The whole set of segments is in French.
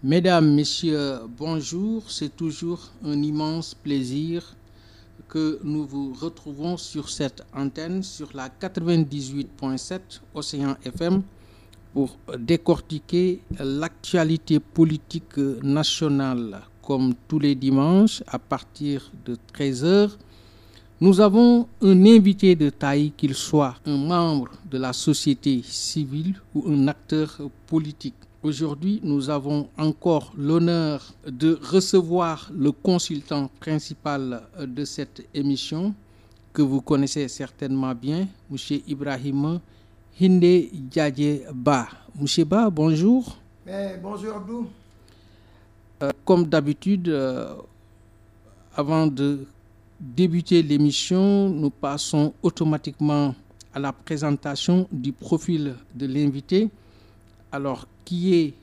Mesdames, Messieurs, bonjour. C'est toujours un immense plaisir que nous vous retrouvons sur cette antenne, sur la 98.7 Océan FM, pour décortiquer l'actualité politique nationale. Comme tous les dimanches, à partir de 13h, nous avons un invité de taille, qu'il soit un membre de la société civile ou un acteur politique. Aujourd'hui, nous avons encore l'honneur de recevoir le consultant principal de cette émission, que vous connaissez certainement bien, M. Ibrahima Hindé Diadje Ba. M. Ba, bonjour. Bonjour Abdou. Comme d'habitude, avant de débuter l'émission, nous passons automatiquement à la présentation du profil de l'invité. Alors, qui est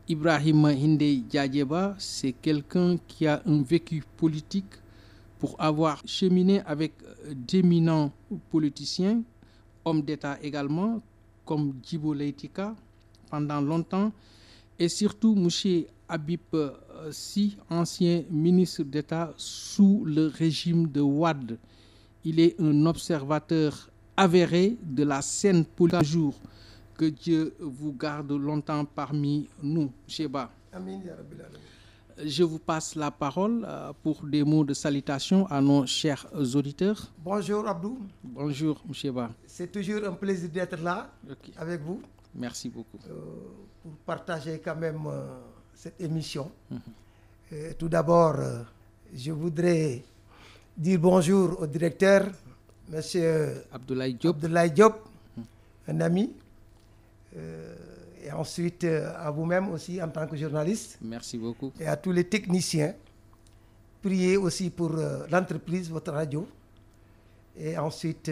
Ibrahima Hindé Diadje Ba? C'est quelqu'un qui a un vécu politique pour avoir cheminé avec d'éminents politiciens, hommes d'État également, comme Djibo Leyti Ka pendant longtemps, et surtout M. Habib Sy, ancien ministre d'État sous le régime de Wade. Il est un observateur avéré de la scène politique. Jour. Que Dieu vous garde longtemps parmi nous, M. Ba. Amin, ya Rabbil Alamin. Je vous passe la parole pour des mots de salutation à nos chers auditeurs. Bonjour Abdou. Bonjour, M. Ba. C'est toujours un plaisir d'être là avec vous. Merci beaucoup. Pour partager quand même cette émission. Tout d'abord, je voudrais dire bonjour au directeur, M. Abdoulaye Diop, un ami. Et ensuite à vous-même aussi en tant que journaliste. Merci beaucoup. Et à tous les techniciens. Priez aussi pour l'entreprise, votre radio. Et ensuite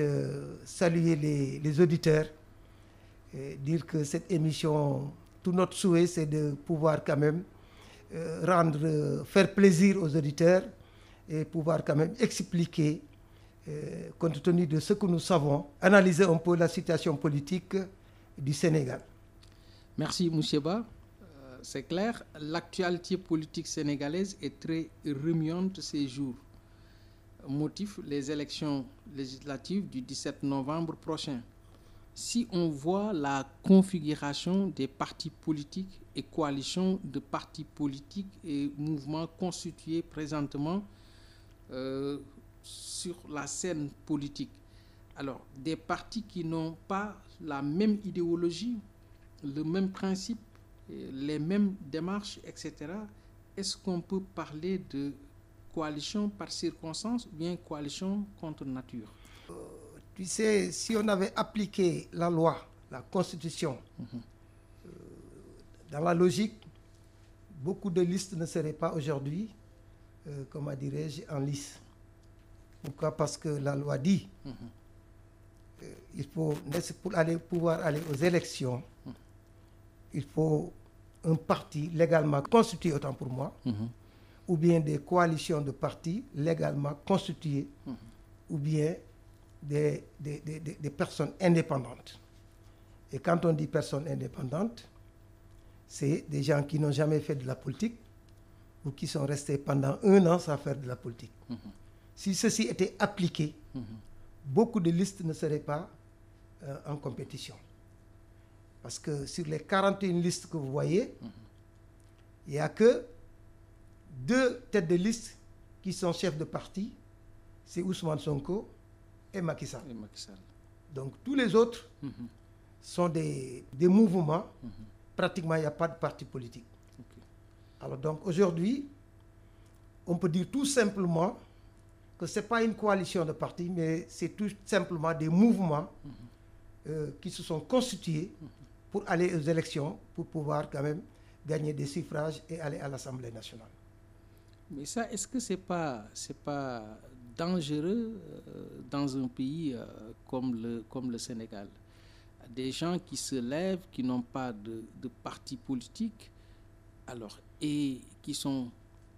saluer les auditeurs. Et dire que cette émission, tout notre souhait, c'est de pouvoir quand même faire plaisir aux auditeurs et pouvoir quand même expliquer, compte tenu de ce que nous savons, analyser un peu la situation politique du Sénégal. Merci, M. Ba. C'est clair, l'actualité politique sénégalaise est très remuante ces jours. Motif, les élections législatives du 17 novembre prochain. Si on voit la configuration des partis politiques et coalitions de partis politiques et mouvements constitués présentement sur la scène politique, alors des partis qui n'ont pas la même idéologie, le même principe, les mêmes démarches, etc., est-ce qu'on peut parler de coalition par circonstance ou bien coalition contre nature? Tu sais, si on avait appliqué la loi, la Constitution, dans la logique, beaucoup de listes ne seraient pas aujourd'hui, comment dirais-je, en lice. Pourquoi? Parce que la loi dit il faut, pour pouvoir aller aux élections, il faut un parti légalement constitué, autant pour moi, ou bien des coalitions de partis légalement constituées, ou bien des personnes indépendantes. Et quand on dit personnes indépendantes, c'est des gens qui n'ont jamais fait de la politique ou qui sont restés pendant 1 an sans faire de la politique. Si ceci était appliqué, beaucoup de listes ne seraient pas en compétition. Parce que sur les 41 listes que vous voyez, il n'y a que 2 têtes de liste qui sont chefs de parti, c'est Ousmane Sonko et Macky Sall. Donc tous les autres sont des mouvements, pratiquement il n'y a pas de parti politique. Alors donc aujourd'hui, on peut dire tout simplement que ce n'est pas une coalition de partis, mais c'est tout simplement des mouvements qui se sont constitués pour aller aux élections, pour pouvoir quand même gagner des suffrages et aller à l'Assemblée nationale. Mais ça, est-ce que c'est pas dangereux dans un pays comme le Sénégal? Des gens qui se lèvent, qui n'ont pas de parti politique, alors, et qui sont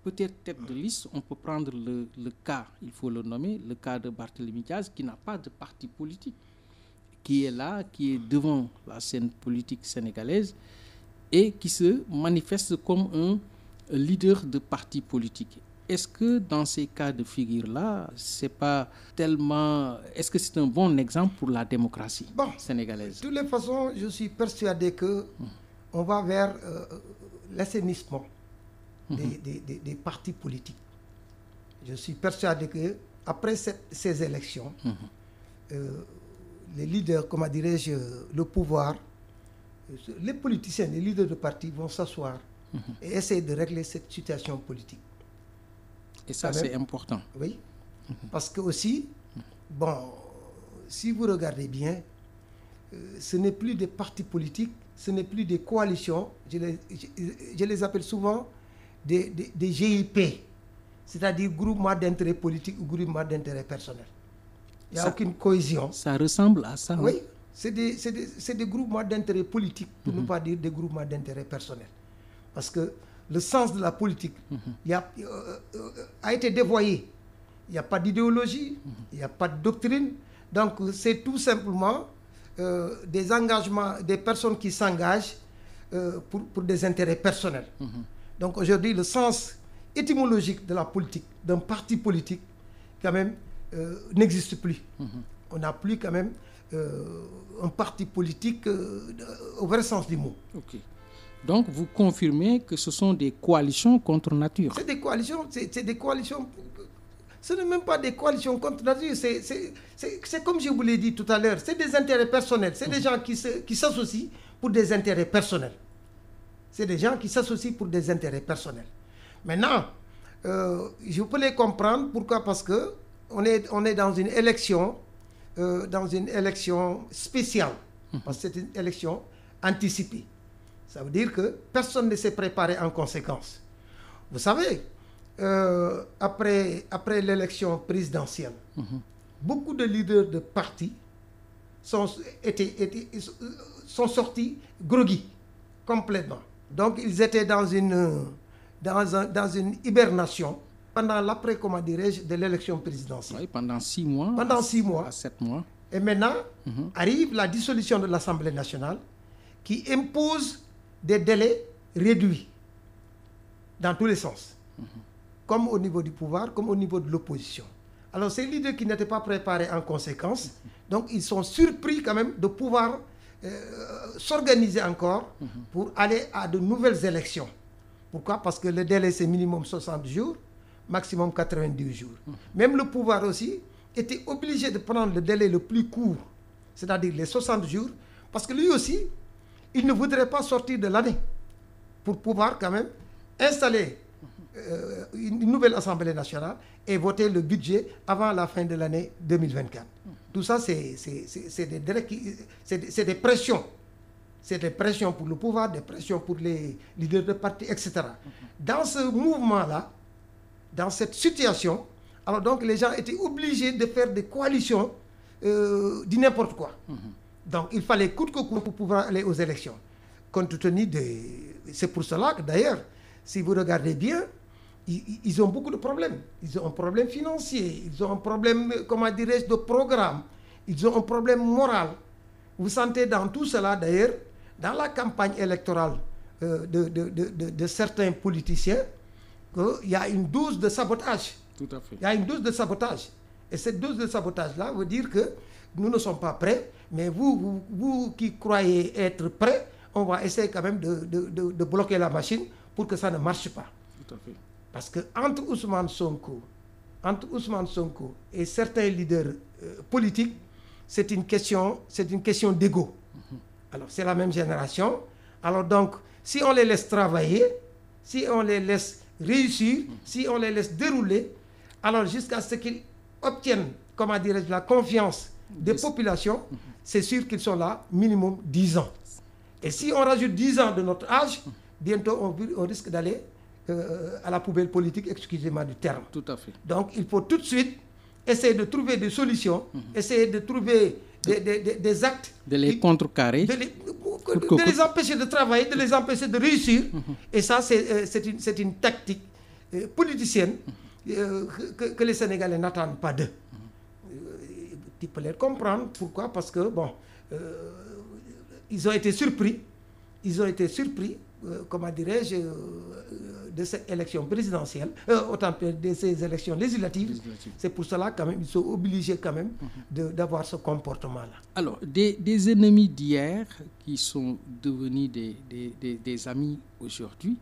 peut-être tête de liste. On peut prendre le cas, il faut le nommer, le cas de Barthélémy Diaz, qui n'a pas de parti politique, qui est là, qui est devant la scène politique sénégalaise. et qui se manifeste comme un leader de parti politique. Est-ce que dans ces cas de figure-là, c'est pas tellement... Est-ce que c'est un bon exemple pour la démocratie sénégalaise? De toutes les façons, je suis persuadé que on va vers l'assainissement des partis politiques. Je suis persuadé que après ces élections, les leaders, comment dirais-je, le pouvoir, les politiciens, les leaders de partis vont s'asseoir et essayer de régler cette situation politique. Et ça, c'est important. Oui, parce que aussi, bon, si vous regardez bien, ce n'est plus des partis politiques, ce n'est plus des coalitions, je les appelle souvent des GIP, c'est-à-dire groupement d'intérêt politique ou groupement d'intérêt personnel. Il n'y a aucune cohésion. Ça ressemble à ça. Oui, c'est des groupements d'intérêt politique, pour ne pas dire des groupements d'intérêt personnel. Parce que le sens de la politique a été dévoyé. Il n'y a pas d'idéologie, il n'y a pas de doctrine. Donc, c'est tout simplement des engagements, des personnes qui s'engagent pour des intérêts personnels. Donc, aujourd'hui, le sens étymologique de la politique, d'un parti politique, quand même, n'existe plus. On n'a plus quand même un parti politique au vrai sens du mot. Ok. Donc, vous confirmez que ce sont des coalitions contre nature. C'est des coalitions, c'est des coalitions. Ce n'est même pas des coalitions contre nature. C'est comme je vous l'ai dit tout à l'heure, c'est des intérêts personnels. C'est des gens qui s'associent pour des intérêts personnels. C'est des gens qui s'associent pour des intérêts personnels. Maintenant, je peux les comprendre. Pourquoi? Parce que on est dans une élection spéciale. Parce que c'est une élection anticipée. Ça veut dire que personne ne s'est préparé en conséquence. Vous savez, après l'élection présidentielle, beaucoup de leaders de partis sont sortis groggy, complètement. Donc, ils étaient dans une hibernation pendant l'après, comment dirais-je, de l'élection présidentielle. Oui, pendant 6 mois. Pendant 6 mois. À 7 mois. Et maintenant, arrive la dissolution de l'Assemblée nationale qui impose des délais réduits dans tous les sens, comme au niveau du pouvoir, comme au niveau de l'opposition. Alors, ces leaders qui n'étaient pas préparés en conséquence, donc ils sont surpris quand même de pouvoir s'organiser encore pour aller à de nouvelles élections. Pourquoi? Parce que le délai, c'est minimum 60 jours, maximum 90 jours. Même le pouvoir aussi était obligé de prendre le délai le plus court, c'est-à-dire les 60 jours, parce que lui aussi, il ne voudrait pas sortir de l'année pour pouvoir quand même installer une nouvelle Assemblée nationale et voter le budget avant la fin de l'année 2024. Tout ça, c'est des pressions. C'est des pressions pour le pouvoir, des pressions pour les leaders de partis, etc. Dans ce mouvement-là, dans cette situation, alors donc les gens étaient obligés de faire des coalitions du n'importe quoi. Donc, il fallait coûte que coûte pour pouvoir aller aux élections. Compte tenu de... C'est pour cela que, d'ailleurs, si vous regardez bien, ils ont beaucoup de problèmes. Ils ont un problème financier, ils ont un problème, comment dirais-je, de programme, ils ont un problème moral. Vous sentez dans tout cela, d'ailleurs, dans la campagne électorale de certains politiciens, qu'il y a une dose de sabotage. Tout à fait. Il y a une dose de sabotage. Et cette dose de sabotage-là veut dire que nous ne sommes pas prêts, mais vous qui croyez être prêts, on va essayer quand même de bloquer la machine pour que ça ne marche pas. Tout à fait. Parce que entre Ousmane Sonko et certains leaders politiques, c'est une question d'ego. Alors, c'est la même génération. Alors donc, si on les laisse travailler, si on les laisse réussir, si on les laisse dérouler, alors jusqu'à ce qu'ils obtiennent, comment dirais-je, la confiance des populations, c'est sûr qu'ils sont là minimum 10 ans. Et si on rajoute 10 ans de notre âge, bientôt on risque d'aller à la poubelle politique, excusez-moi du terme. Tout à fait. Donc il faut tout de suite essayer de trouver des solutions, essayer de trouver des actes. De les contrecarrer. De les empêcher de travailler, de les empêcher de réussir. Et ça, c'est une tactique politicienne que les Sénégalais n'attendent pas d'eux. Tu peux les comprendre. Pourquoi? Parce que, bon, ils ont été surpris. Ils ont été surpris comment dirais-je, de cette élection présidentielle, autant de ces élections législatives. C'est pour cela quand même ils sont obligés quand même d'avoir ce comportement-là. Alors, des ennemis d'hier qui sont devenus des amis aujourd'hui.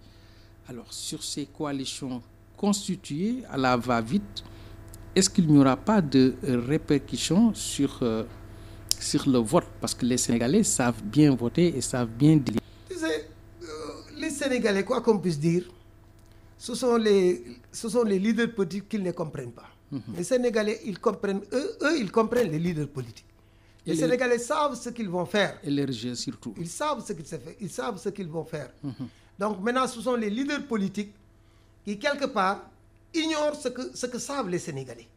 Alors, sur ces coalitions constituées à la va-vite, est-ce qu'il n'y aura pas de répercussions sur le vote? Parce que les Sénégalais savent bien voter et savent bien délire. Tu sais, les Sénégalais, quoi qu'on puisse dire, ce sont les leaders politiques qu'ils ne comprennent pas. Les Sénégalais, ils comprennent, ils comprennent les leaders politiques. Les Sénégalais savent ce qu'ils vont faire. Et les jeux surtout. Ils savent ce qu'ils savent, ils savent ce qu'ils vont faire. Donc maintenant, ce sont les leaders politiques qui, quelque part, ignorent ce que savent les Sénégalais.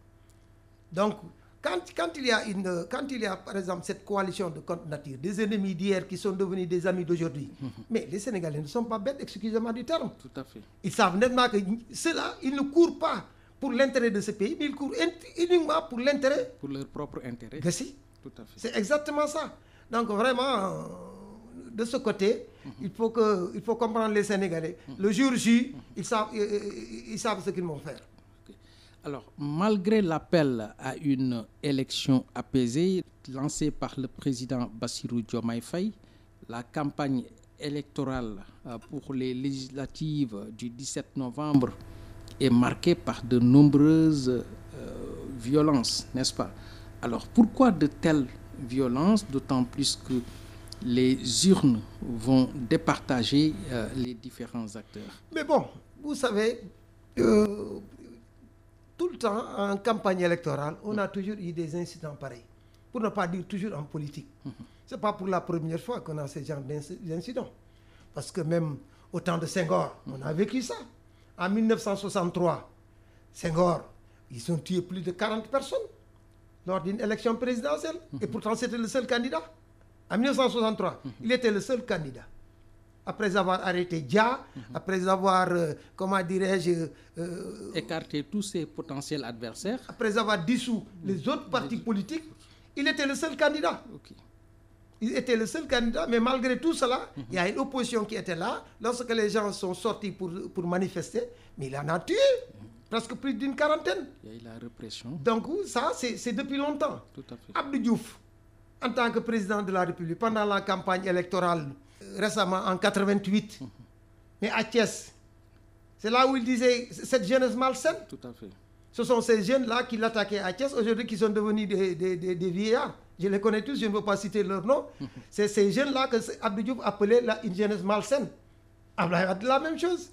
Donc, quand il y a, par exemple, cette coalition de contre nature, des ennemis d'hier qui sont devenus des amis d'aujourd'hui, mais les Sénégalais ne sont pas bêtes, excusez-moi du terme. Tout à fait. Ils savent nettement que ceux-là, ils ne courent pas pour l'intérêt de ce pays, mais ils courent uniquement pour l'intérêt. Pour leur propre intérêt. Si. Tout à fait. C'est exactement ça. Donc vraiment, de ce côté, il faut comprendre les Sénégalais. Le jour J, ils savent ce qu'ils vont faire. Alors, malgré l'appel à une élection apaisée lancée par le président Bassirou Diomaye Faye, la campagne électorale pour les législatives du 17 novembre est marquée par de nombreuses violences, n'est-ce pas? Alors, pourquoi de telles violences, d'autant plus que les urnes vont départager les différents acteurs? Mais bon, vous savez, tout le temps, en campagne électorale, on a toujours eu des incidents pareils. Pour ne pas dire toujours en politique. Ce n'est pas pour la première fois qu'on a ce genre d'incidents. Parce que même au temps de Senghor, on a vécu ça. En 1963, Senghor, ils ont tué plus de 40 personnes lors d'une élection présidentielle. Et pourtant, c'était le seul candidat. En 1963, il était le seul candidat. Après avoir arrêté Dia, après avoir, comment dirais-je... écarté tous ses potentiels adversaires. Après avoir dissous les autres partis politiques, il était le seul candidat. Okay. Il était le seul candidat, mais malgré tout cela, il y a une opposition qui était là. Lorsque les gens sont sortis pour manifester, mais il en a tué presque plus d'une quarantaine. Il y a eu la répression. Donc ça, c'est depuis longtemps. Tout à fait. Abdou Diouf, en tant que président de la République, pendant la campagne électorale, récemment en 88, mais à Thiès, c'est là où il disait cette jeunesse malsaine. Tout à fait. Ce sont ces jeunes-là qui l'attaquaient à Thiès, aujourd'hui qui sont devenus des vieillards. Je les connais tous, je ne veux pas citer leur nom. C'est ces jeunes-là que Abdou Diouf appelait une jeunesse malsaine. Abdoulaye Wade, la même chose.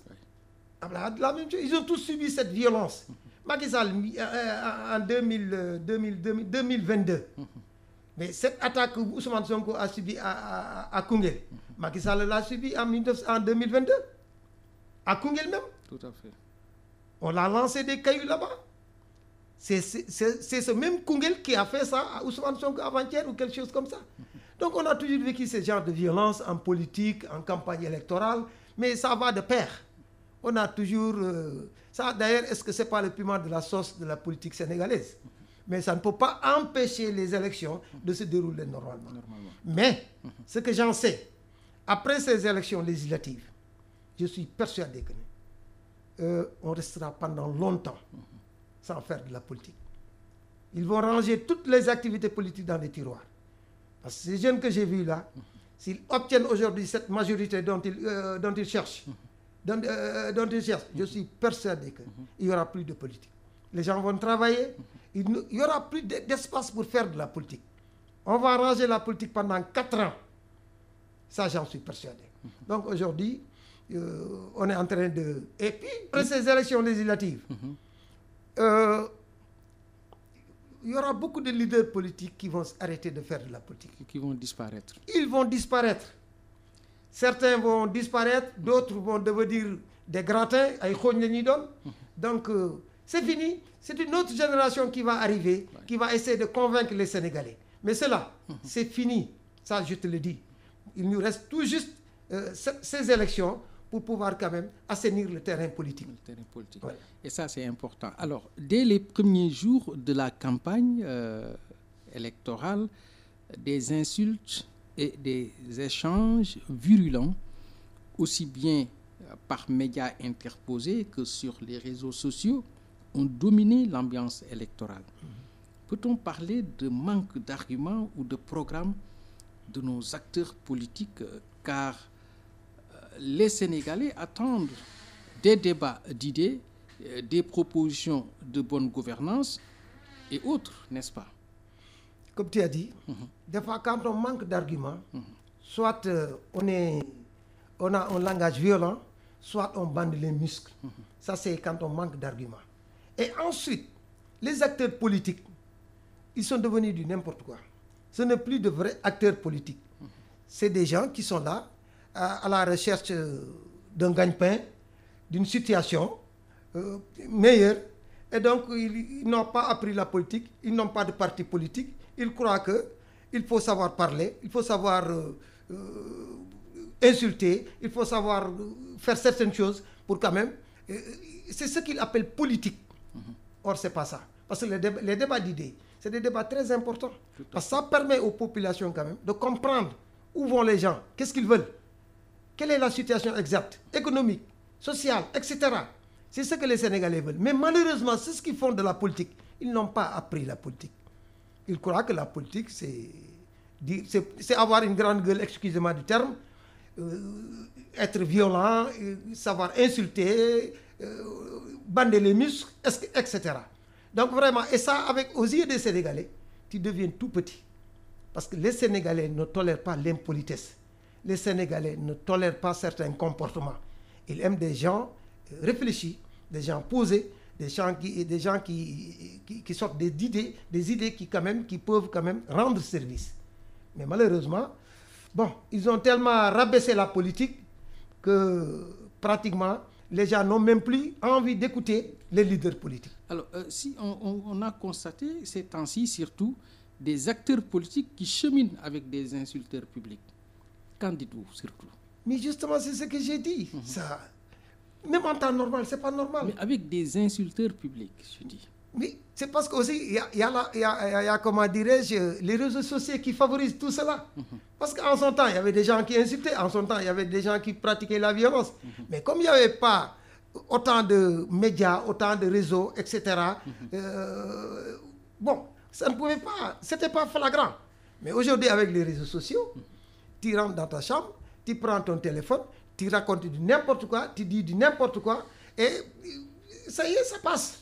Abdoulaye Wade, la même chose. Ils ont tous subi cette violence. Macky Sall, en 2022, mais cette attaque que Ousmane Sonko a subie à Koungheul, Macky Sall l'a subie en 2022. À Koungheul même. Tout à fait. On l'a lancé des cailloux là-bas. C'est ce même Koungheul qui a fait ça à Ousmane Sonko avant-hier ou quelque chose comme ça. Donc on a toujours vécu ce genre de violence en politique, en campagne électorale, mais ça va de pair. On a toujours... ça d'ailleurs, est-ce que ce n'est pas le piment de la sauce de la politique sénégalaise? Mais ça ne peut pas empêcher les élections de se dérouler normalement. Mais ce que j'en sais, après ces élections législatives, je suis persuadé que on restera pendant longtemps sans faire de la politique. Ils vont ranger toutes les activités politiques dans des tiroirs. Parce que ces jeunes que j'ai vus là, s'ils obtiennent aujourd'hui cette majorité dont ils cherchent, je suis persuadé qu'il n'y aura plus de politique. Les gens vont travailler, il n'y aura plus d'espace pour faire de la politique. On va ranger la politique pendant 4 ans. Ça, j'en suis persuadé. Donc aujourd'hui, on est en train de... Et puis, après ces élections législatives, il y aura beaucoup de leaders politiques qui vont arrêter de faire de la politique. Qui vont disparaître. Ils vont disparaître. Certains vont disparaître, d'autres vont devenir des gratins. Donc, c'est fini. C'est une autre génération qui va arriver, qui va essayer de convaincre les Sénégalais. Mais cela, c'est fini. Ça, je te le dis. Il nous reste tout juste ces élections pour pouvoir quand même assainir le terrain politique. Le terrain politique. Ouais. Et ça, c'est important. Alors, dès les premiers jours de la campagne électorale, des insultes et des échanges virulents aussi bien par médias interposés que sur les réseaux sociaux, ont dominé l'ambiance électorale. Peut-on parler de manque d'arguments ou de programmes de nos acteurs politiques, car les Sénégalais attendent des débats d'idées, des propositions de bonne gouvernance et autres, n'est-ce pas? Comme tu as dit, des fois quand on manque d'arguments, soit on a un langage violent, soit on bande les muscles. Ça, c'est quand on manque d'arguments. Et ensuite, les acteurs politiques, ils sont devenus du n'importe quoi. Ce n'est plus de vrais acteurs politiques. C'est des gens qui sont là à la recherche d'un gagne-pain, d'une situation meilleure. Et donc, ils n'ont pas appris la politique, ils n'ont pas de parti politique. Ils croient qu'il faut savoir parler, il faut savoir insulter, il faut savoir faire certaines choses pour quand même... c'est ce qu'ils appellent politique. Or, ce n'est pas ça. Parce que les débats d'idées, c'est des débats très importants. Parce que ça permet aux populations quand même de comprendre où vont les gens, qu'est-ce qu'ils veulent, quelle est la situation exacte, économique, sociale, etc. C'est ce que les Sénégalais veulent. Mais malheureusement, c'est ce qu'ils font de la politique. Ils n'ont pas appris la politique. Ils croient que la politique, c'est avoir une grande gueule, excusez-moi du terme, être violent, savoir insulter, bander les muscles, etc. Donc vraiment, et ça, aux yeux des Sénégalais, tu deviens tout petit. Parce que les Sénégalais ne tolèrent pas l'impolitesse. Les Sénégalais ne tolèrent pas certains comportements. Ils aiment des gens réfléchis, des gens posés, des gens qui sortent des idées qui peuvent quand même rendre service. Mais malheureusement, bon, ils ont tellement rabaissé la politique que pratiquement les gens n'ont même plus envie d'écouter les leaders politiques. Alors, si on a constaté ces temps-ci surtout des acteurs politiques qui cheminent avec des insulteurs publics. Qu'en dites-vous surtout? Mais justement, c'est ce que j'ai dit. Ça, même en temps normal, c'est pas normal. Mais avec des insulteurs publics, je dis. Oui, c'est parce qu'aussi, il y a, comment dirais-je, les réseaux sociaux qui favorisent tout cela. Parce qu'en son temps, il y avait des gens qui insultaient, en son temps, il y avait des gens qui pratiquaient la violence. Mais comme il n'y avait pas autant de médias, autant de réseaux, etc., bon, ça ne pouvait pas, c'était pas flagrant. Mais aujourd'hui, avec les réseaux sociaux, tu rentres dans ta chambre, tu prends ton téléphone, tu racontes du n'importe quoi, tu dis du n'importe quoi, et ça y est, ça passe.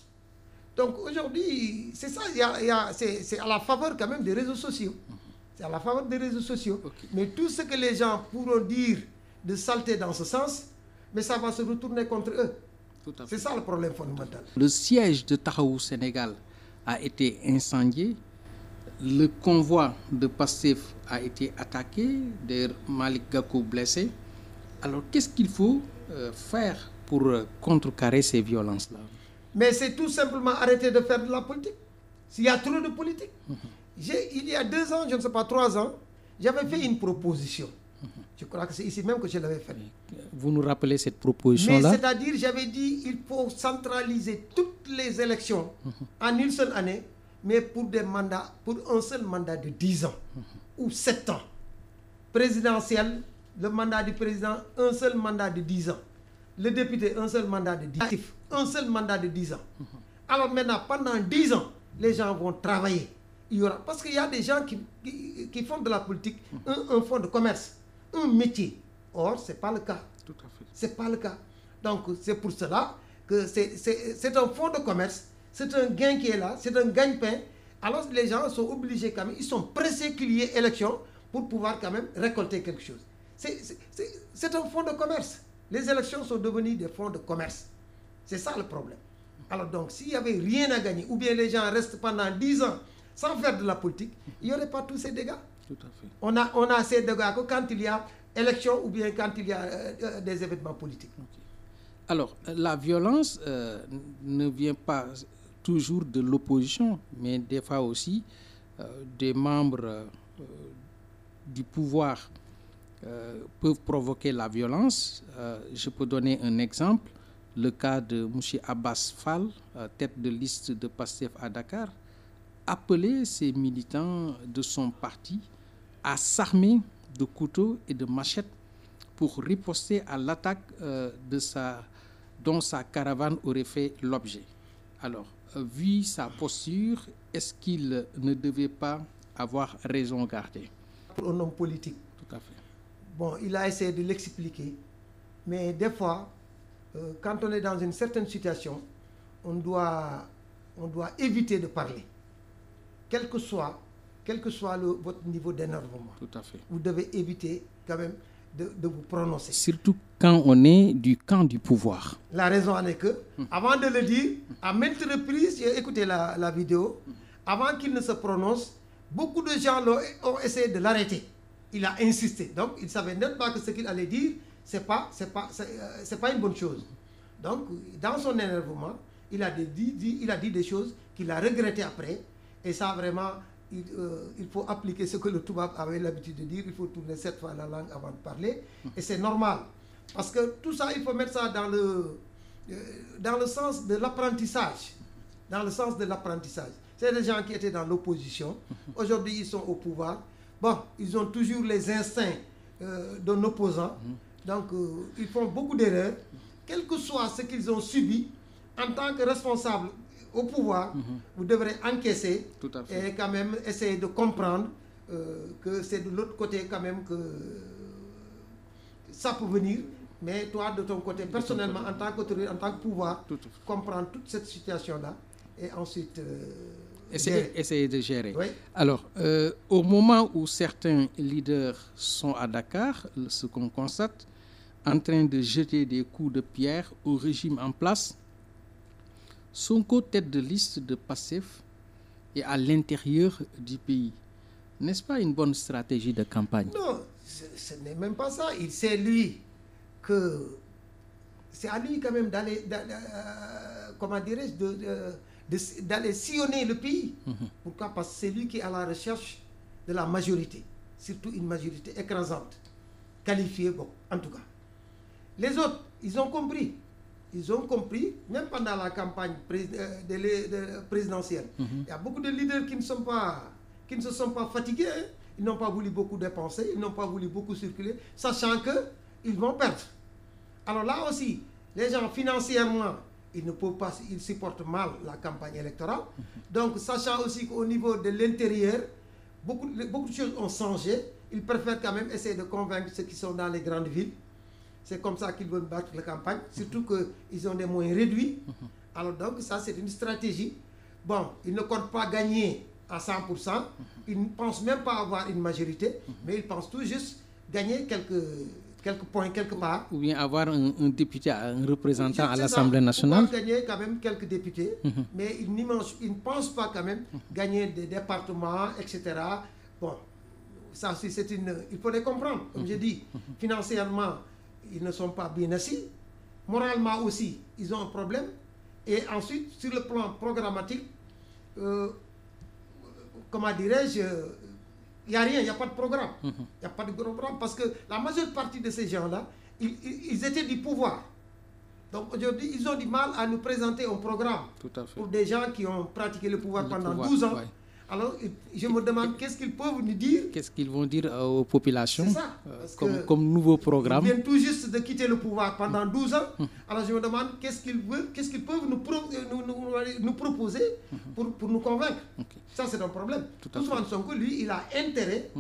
Donc aujourd'hui, c'est ça, c'est à la faveur quand même des réseaux sociaux. C'est à la faveur des réseaux sociaux. Okay. Mais tout ce que les gens pourront dire de saleté dans ce sens, mais ça va se retourner contre eux. C'est ça le problème fondamental. Le siège de Tahaou Sénégal a été incendié. Le convoi de Pastef a été attaqué, d'ailleurs Malick Gakou blessé. Alors qu'est-ce qu'il faut faire pour contrecarrer ces violences-là? Mais c'est tout simplement arrêter de faire de la politique. S'il y a trop de politique. Il y a 2 ans, je ne sais pas, 3 ans, j'avais fait une proposition. Je crois que c'est ici même que je l'avais faite. Vous nous rappelez cette proposition-là? Mais c'est-à-dire, j'avais dit qu'il faut centraliser toutes les élections en une seule année, mais pour un seul mandat de 10 ans ou 7 ans. Présidentiel, le mandat du président, un seul mandat de 10 ans. Le député, un seul mandat de 10 ans. Un seul mandat de 10 ans. Alors maintenant, pendant 10 ans, les gens vont travailler. Parce qu'il y a des gens qui font de la politique un fonds de commerce, un métier. Or, ce n'est pas le cas. Tout à fait. Ce n'est pas le cas. Donc, c'est pour cela que c'est un fonds de commerce, c'est un gain qui est là, c'est un gagne-pain. Alors, les gens sont obligés quand même, ils sont pressés qu'il y ait élection pour pouvoir quand même récolter quelque chose. C'est un fonds de commerce. Les élections sont devenues des fonds de commerce. C'est ça le problème. Alors donc, s'il n'y avait rien à gagner, ou bien les gens restent pendant 10 ans sans faire de la politique, il n'y aurait pas tous ces dégâts. Tout à fait. On a ces dégâts que quand il y a élection ou bien quand il y a des événements politiques. Okay. Alors, la violence ne vient pas toujours de l'opposition, mais des fois aussi des membres du pouvoir peuvent provoquer la violence. Je peux donner un exemple, le cas de M. Abbas Fall, tête de liste de Pastef à Dakar, appelait ses militants de son parti à s'armer de couteaux et de machettes pour riposter à l'attaque dont sa caravane aurait fait l'objet. Alors, vu sa posture, est-ce qu'il ne devait pas avoir raison gardée? Pour un homme politique. Tout à fait. Bon, il a essayé de l'expliquer, mais des fois, quand on est dans une certaine situation, on doit éviter de parler. Quel que soit votre niveau d'énervement. Tout à fait. Vous devez éviter quand même de vous prononcer. Surtout quand on est du camp du pouvoir. La raison en est que, avant de le dire, à maintes reprises, j'ai écouté la vidéo, avant qu'il ne se prononce, beaucoup de gens ont essayé de l'arrêter. Il a insisté. Donc, il savait même pas que ce qu'il allait dire, c'est pas une bonne chose. Donc, dans son énervement, il a dit des choses qu'il a regrettées après. Et ça, vraiment, il faut appliquer ce que le Toubab avait l'habitude de dire. Il faut tourner 7 fois la langue avant de parler. Et c'est normal. Parce que tout ça, il faut mettre ça dans le sens de l'apprentissage. Dans le sens de l'apprentissage. C'est des gens qui étaient dans l'opposition. Aujourd'hui, ils sont au pouvoir. Bon, ils ont toujours les instincts d'un opposant. Donc, ils font beaucoup d'erreurs. Quel que soit ce qu'ils ont subi, en tant que responsable au pouvoir, vous devrez encaisser et quand même essayer de comprendre que c'est de l'autre côté quand même que ça peut venir. Mais toi, de ton côté, personnellement, en tant qu'autorité, en tant que pouvoir, comprendre toute cette situation-là et ensuite... Essayer de gérer. Oui. Alors, au moment où certains leaders sont à Dakar, ce qu'on constate, en train de jeter des coups de pierre au régime en place, Sonko, tête de liste de Pastef, est à l'intérieur du pays. N'est-ce pas une bonne stratégie de campagne? Non, ce n'est même pas ça. C'est à lui quand même d'aller, comment dirais-je, d'aller sillonner le pays. Pourquoi? Parce que c'est lui qui est à la recherche de la majorité, surtout une majorité écrasante, qualifiée, bon, en tout cas. Les autres, ils ont compris. Ils ont compris, même pendant la campagne présidentielle. Il y a beaucoup de leaders qui ne se sont pas fatigués. Hein. Ils n'ont pas voulu beaucoup dépenser, ils n'ont pas voulu beaucoup circuler, sachant qu'ils vont perdre. Alors là aussi, les gens financièrement, ils ne peuvent pas, ils supportent mal la campagne électorale. Donc, sachant aussi qu'au niveau de l'intérieur, beaucoup de choses ont changé. Ils préfèrent quand même essayer de convaincre ceux qui sont dans les grandes villes. C'est comme ça qu'ils veulent battre la campagne, surtout qu'ils ont des moyens réduits. Alors donc, ça, c'est une stratégie. Bon, ils ne comptent pas gagner à 100%. Ils ne pensent même pas avoir une majorité, mais ils pensent tout juste gagner quelques points quelque part. Ou bien avoir un député, un représentant à l'Assemblée nationale. Pouvoir gagner quand même quelques députés, mais ils ne pensent pas quand même gagner des départements, etc. Bon, ça, il faut les comprendre. Comme j'ai dit, financièrement, ils ne sont pas bien assis. Moralement aussi, ils ont un problème. Et ensuite, sur le plan programmatique, comment dirais-je, il n'y a rien, il n'y a pas de programme. Il n'y a pas de programme parce que la majeure partie de ces gens-là, ils étaient du pouvoir. Donc aujourd'hui, ils ont du mal à nous présenter un programme pour des gens qui ont pratiqué le pouvoir pendant 12 ans. Ouais. Alors, je me demande qu'est-ce qu'ils peuvent nous dire. Qu'est-ce qu'ils vont dire aux populations? C'est ça, comme nouveau programme. Ils viennent tout juste de quitter le pouvoir pendant 12 ans. Alors, je me demande qu'est-ce qu'ils peuvent nous proposer pour nous convaincre. Ça, c'est un problème. Ousmane Sonko, lui, il a intérêt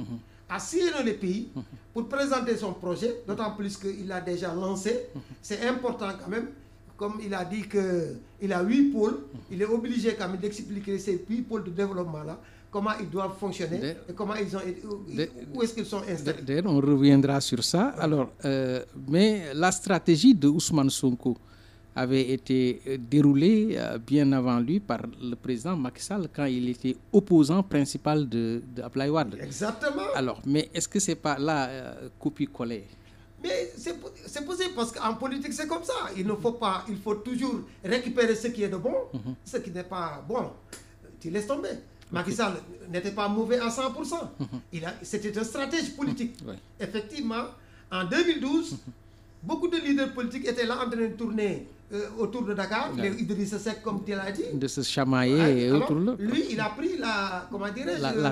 à sillonner le pays pour présenter son projet, d'autant plus qu'il l'a déjà lancé. C'est important quand même. Comme il a dit qu'il a 8 pôles, il est obligé quand même d'expliquer ces 8 pôles de développement-là, comment ils doivent fonctionner et comment où est-ce qu'ils sont installés. D'ailleurs, on reviendra sur ça. Alors, mais la stratégie de Ousmane Sonko avait été déroulée bien avant lui par le président Macky Sall quand il était opposant principal de Abdoulaye Wade. Exactement. Alors, mais est-ce que ce n'est pas là copier-coller? Mais c'est possible parce qu'en politique, c'est comme ça. Il faut toujours récupérer ce qui est de bon, ce qui n'est pas bon. Tu laisses tomber. Macky Sall n'était pas mauvais à 100%. C'était une stratégie politique. Effectivement, en 2012, beaucoup de leaders politiques étaient là en train de tourner autour de Dakar, les Idrissa Seck, comme tu l'as dit. De se chamailler et autour là. Lui, il a pris la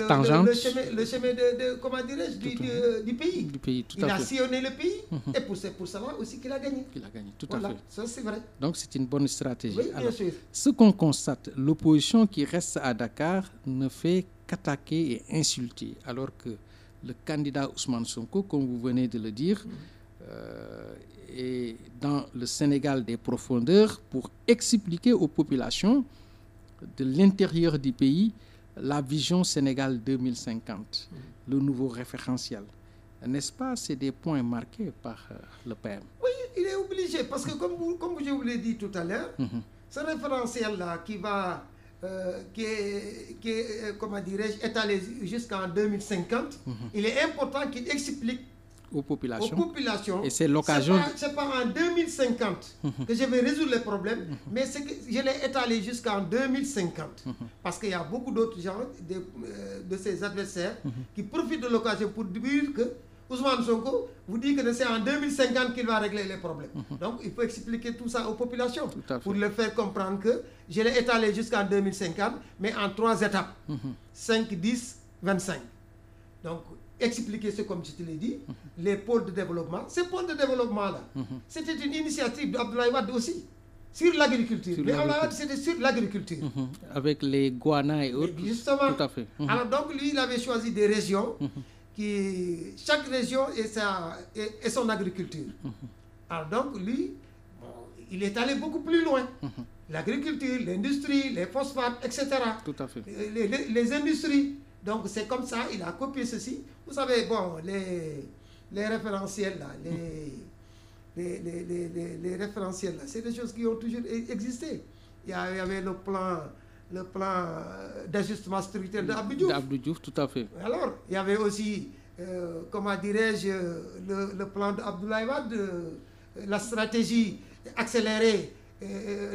tangente. Le chemin de comment dirais-je, du pays. Du pays, tout il à a fait. sillonné le pays. Et pour cela aussi qu'il a gagné. Tout voilà, à fait. ça c'est vrai. Donc c'est une bonne stratégie. Oui, bien Alors, sûr. ce qu'on constate, l'opposition qui reste à Dakar ne fait qu'attaquer et insulter, alors que le candidat Ousmane Sonko, comme vous venez de le dire, est dans le Sénégal des profondeurs pour expliquer aux populations de l'intérieur du pays la vision Sénégal 2050, le nouveau référentiel. N'est-ce pas? C'est des points marqués par le PM. Oui, il est obligé, parce que comme je vous l'ai dit tout à l'heure, ce référentiel-là qui est comment dirais-je, étalé jusqu'en 2050, il est important qu'il explique aux populations. Et c'est l'occasion. C'est pas en 2050 que je vais résoudre les problèmes, mais c'est que je l'ai étalé jusqu'en 2050. Parce qu'il y a beaucoup d'autres gens, de ses adversaires, qui profitent de l'occasion pour dire que Ousmane Sonko vous dit que c'est en 2050 qu'il va régler les problèmes. Donc il faut expliquer tout ça aux populations pour leur faire comprendre que je l'ai étalé jusqu'en 2050, mais en 3 étapes. 5, 10, 25. Donc expliquer ce, comme je te l'ai dit, les pôles de développement. Ces pôles de développement-là, c'était une initiative d'Abdoulaye Wade aussi, sur l'agriculture. Mais Abdoulaye Wade, c'était sur l'agriculture. Avec les Guana et autres. Justement. Tout à fait. Alors donc, lui, il avait choisi des régions, chaque région et son agriculture. Alors donc, lui, il est allé beaucoup plus loin. L'agriculture, l'industrie, les phosphates, etc. Tout à fait. Les industries. Donc c'est comme ça, il a copié ceci. Vous savez, bon, les référentiels là, les référentiels là, c'est des choses qui ont toujours existé. Il y avait le plan d'ajustement structurel d'Abdou Diouf, tout à fait. Alors, il y avait aussi, comment dirais-je, le plan d'Abdoulaye Wade, la stratégie accélérée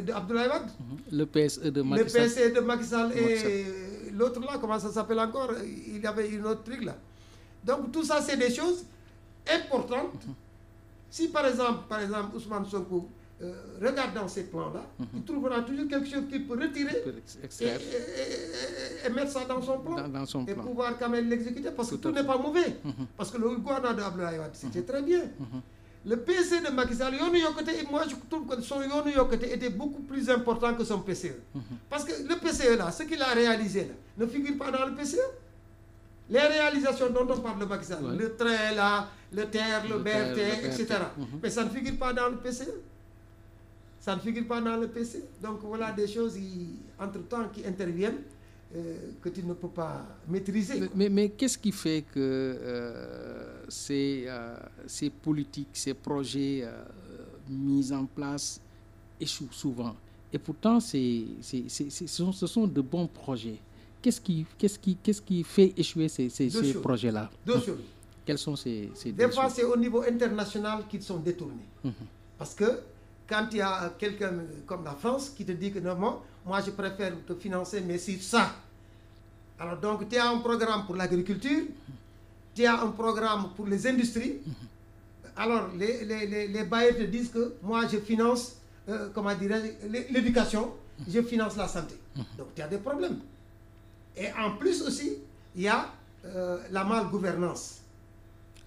d'Abdoulaye Wade. Le PSE de Macky Sall. Le PSE de Macky Sall et l'autre là, comment ça s'appelle encore? Il y avait une autre truc là. Donc tout ça, c'est des choses importantes. Si par exemple Ousmane Sonko regarde dans ces plans-là, il trouvera toujours quelque chose qu'il peut retirer et mettre ça dans son plan. Et pouvoir quand même l'exécuter, parce que tout n'est pas mauvais. Parce que le gouvernement de Abdoulaye Wade, c'était très bien. Le PSE de Macky Sall, moi je trouve que son Yonou Yokote était beaucoup plus important que son PCE. Parce que le PCE là, ce qu'il a réalisé là, ne figure pas dans le PCE. Les réalisations dont on parle de Macky Sall, le train là, le TER, le BRT, etc. Mais ça ne figure pas dans le PCE. Ça ne figure pas dans le PCE. Donc voilà des choses entre-temps qui interviennent que tu ne peux pas maîtriser. Mais qu'est-ce qui fait que ces politiques, ces projets mis en place échouent souvent? Et pourtant, ce sont de bons projets. Qu'est-ce qui fait échouer ces projets-là? Deux choses. Quels sont ces Des fois, c'est au niveau international qu'ils sont détournés. Parce que quand il y a quelqu'un comme la France qui te dit que non, moi je préfère te financer, mais c'est ça. Alors donc, tu as un programme pour l'agriculture, tu as un programme pour les industries. Alors, les bailleurs te disent que moi je finance, comment dirais-je, l'éducation, je finance la santé. Donc, tu as des problèmes. Et en plus aussi, il y a la malgouvernance.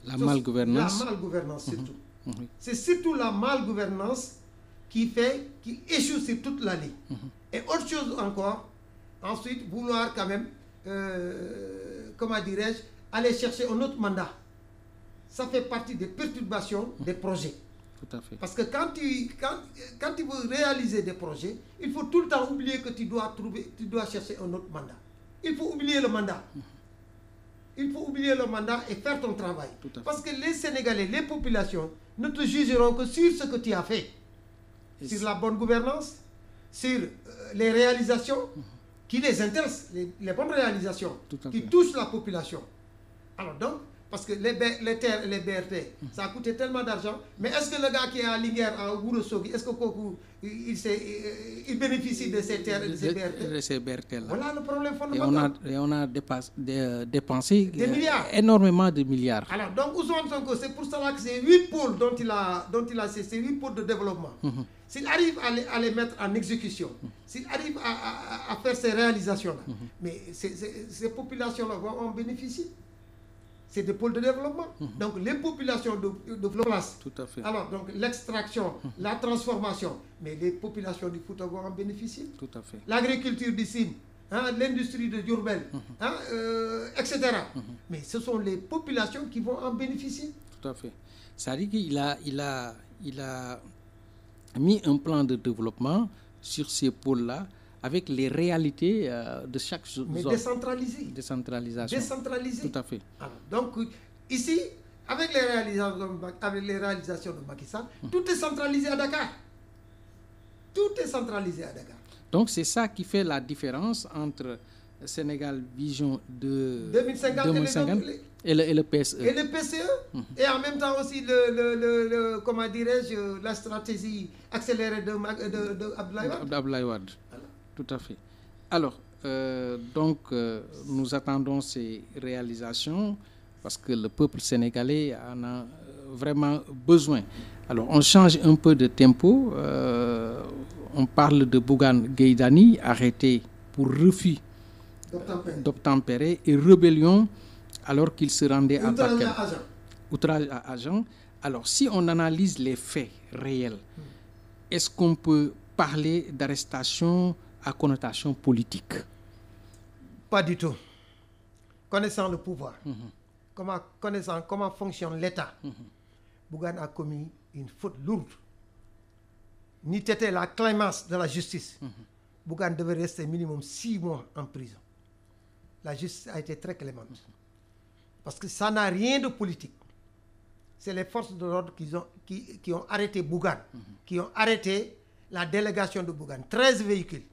La malgouvernance. La malgouvernance surtout. C'est surtout la malgouvernance qui fait qu'il échoue sur toute la ligne. Et autre chose encore, ensuite, vouloir quand même, comment dirais-je, aller chercher un autre mandat. Ça fait partie des perturbations des projets. Tout à fait. Parce que quand tu veux réaliser des projets, il faut tout le temps oublier que tu dois chercher un autre mandat. Il faut oublier le mandat. Il faut oublier le mandat et faire ton travail. Parce que les Sénégalais, les populations, ne te jugeront que sur ce que tu as fait. Sur la bonne gouvernance, sur les réalisations qui les intéressent, les bonnes réalisations qui touchent la population. Alors donc, parce que les terres et les BRT, ça a coûté tellement d'argent. Mais est-ce que le gars qui est à Linguère, à Ourossogui, est-ce qu'il bénéficie de ces terres et de ces BRT? De ces BRT-là. Voilà le problème fondamental. Et on a dépensé des milliards. Énormément de milliards. Alors, donc, Ousmane Sonko, c'est pour cela que c'est 8 pôles dont il a ces 8 pôles de développement. S'il arrive à les mettre en exécution, s'il arrive à faire ces réalisations-là, mais ces populations-là vont en bénéficier. C'est des pôles de développement. Donc, les populations de place. Tout à fait. Alors, donc, l'extraction, la transformation, mais les populations du Fouta vont en bénéficier. Tout à fait. L'agriculture du Sine, l'industrie de Diourbel, etc. Mais ce sont les populations qui vont en bénéficier. Tout à fait. Ça dit qu'il a mis un plan de développement sur ces pôles-là avec les réalités de chaque zone. Mais décentralisé. Décentralisation. Décentralisé. Tout à fait. Alors, donc, ici, avec les réalisations de Macky Sall, tout est centralisé à Dakar. Tout est centralisé à Dakar. Donc, c'est ça qui fait la différence entre Sénégal Vision de 2050 et le PSE. Et le PCE. Et en même temps aussi, comment dirais-je, la stratégie accélérée de Abdoulaye Wade. Tout à fait. Alors, nous attendons ces réalisations parce que le peuple sénégalais en a vraiment besoin. Alors, on change un peu de tempo. On parle de Bougane Gueye Dany, arrêté pour refus d'obtempérer et rébellion alors qu'il se rendait à Bakel. Outrage à agent. Alors, si on analyse les faits réels, est-ce qu'on peut parler d'arrestation à connotation politique? Pas du tout. Connaissant le pouvoir, connaissant comment fonctionne l'État, Bougane a commis une faute lourde. N'eût été la clémence de la justice, Bougane devait rester minimum 6 mois en prison. La justice a été très clémente. Parce que ça n'a rien de politique. C'est les forces de l'ordre qui ont arrêté Bougane, qui ont arrêté la délégation de Bougane. 13 véhicules.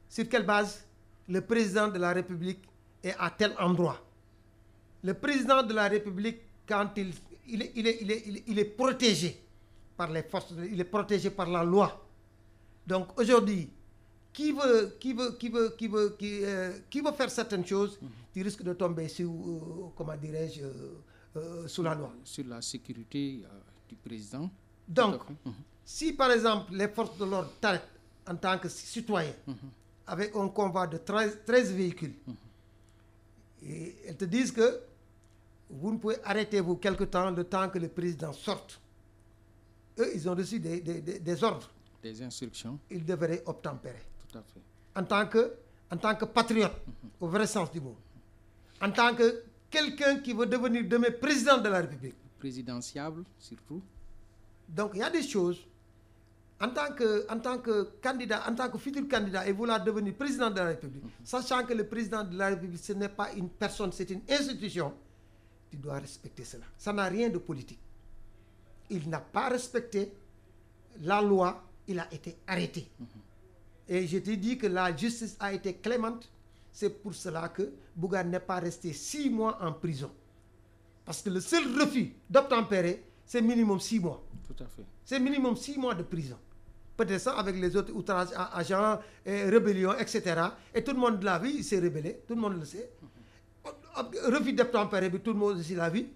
Sur quelle base? Le président de la République est à tel endroit. Le président de la République, quand il est protégé par les forces, il est protégé par la loi. Donc aujourd'hui, qui veut faire certaines choses, tu risques de tomber sous, comment dirais-je, sous la loi. Sur la sécurité du président. Donc, si par exemple les forces de l'ordre t'arrêtent en tant que citoyen, avec un convoi de 13 véhicules, et elles te disent que vous ne pouvez arrêter vous quelque temps, le temps que le président sorte. Eux, ils ont reçu des ordres. Des instructions. Ils devraient obtempérer. Tout à fait. En tant que patriote, au vrai sens du mot. En tant que quelqu'un qui veut devenir demain président de la République. Présidentiable, surtout. Donc, il y a des choses, en tant que candidat, en tant que futur candidat et vouloir devenir président de la République, sachant que le président de la République, ce n'est pas une personne, c'est une institution, tu dois respecter cela. Ça n'a rien de politique. Il n'a pas respecté la loi, il a été arrêté. Et je te dis que la justice a été clémente. C'est pour cela que Bougane n'est pas resté 6 mois en prison. Parce que le seul refus d'obtempérer, c'est minimum 6 mois. Tout à fait. C'est minimum 6 mois de prison. Peut-être ça avec les autres outrages à agents, rébellion, etc. Et tout le monde l'a vu, il s'est rébellé, tout le monde le sait. Refus d'obtempérer, tout le monde aussi l'a vu.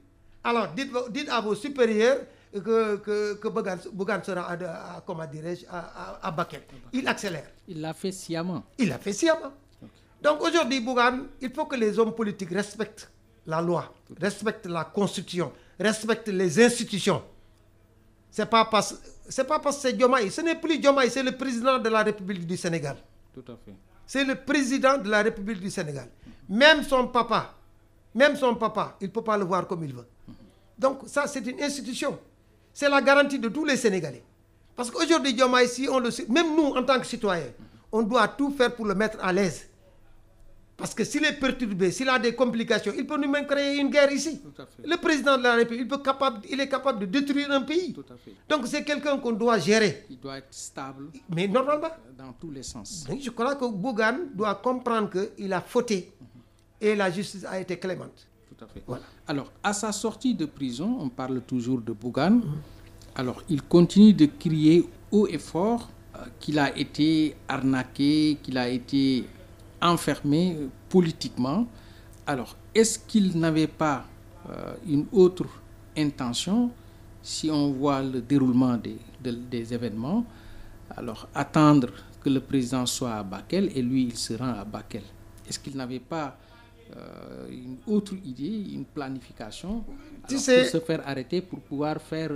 Alors, dites à vos supérieurs que Bougane sera comment dirais-je, à Bakel. Il accélère. Il l'a fait sciemment. Il l'a fait sciemment. Okay. Donc aujourd'hui, Bougane, il faut que les hommes politiques respectent la loi, respectent la constitution, respectent les institutions. C'est pas parce que c'est Diomaye. Ce n'est plus Diomaye, c'est le président de la République du Sénégal. Tout à fait. C'est le président de la République du Sénégal. Même son papa, il ne peut pas le voir comme il veut. Donc ça, c'est une institution. C'est la garantie de tous les Sénégalais. Parce qu'aujourd'hui, Diomaye, si on le sait, même nous, en tant que citoyens, on doit tout faire pour le mettre à l'aise. Parce que s'il est perturbé, s'il a des complications, il peut nous-mêmes créer une guerre ici. Tout à fait. Le président de la République, il est capable de détruire un pays. Tout à fait. Donc c'est quelqu'un qu'on doit gérer. Il doit être stable. Mais normalement. Dans tous les sens. Donc je crois que Bougane doit comprendre qu'il a fauté. Et la justice a été clémente. Tout à fait. Voilà. Alors, à sa sortie de prison, on parle toujours de Bougane. Alors, il continue de crier haut et fort qu'il a été arnaqué, qu'il a été enfermé politiquement. Alors, est-ce qu'il n'avait pas une autre intention, si on voit le déroulement des événements? Alors, attendre que le président soit à Bakel et lui, il se rend à Bakel. Est-ce qu'il n'avait pas une autre idée, une planification pour se faire arrêter, pour pouvoir faire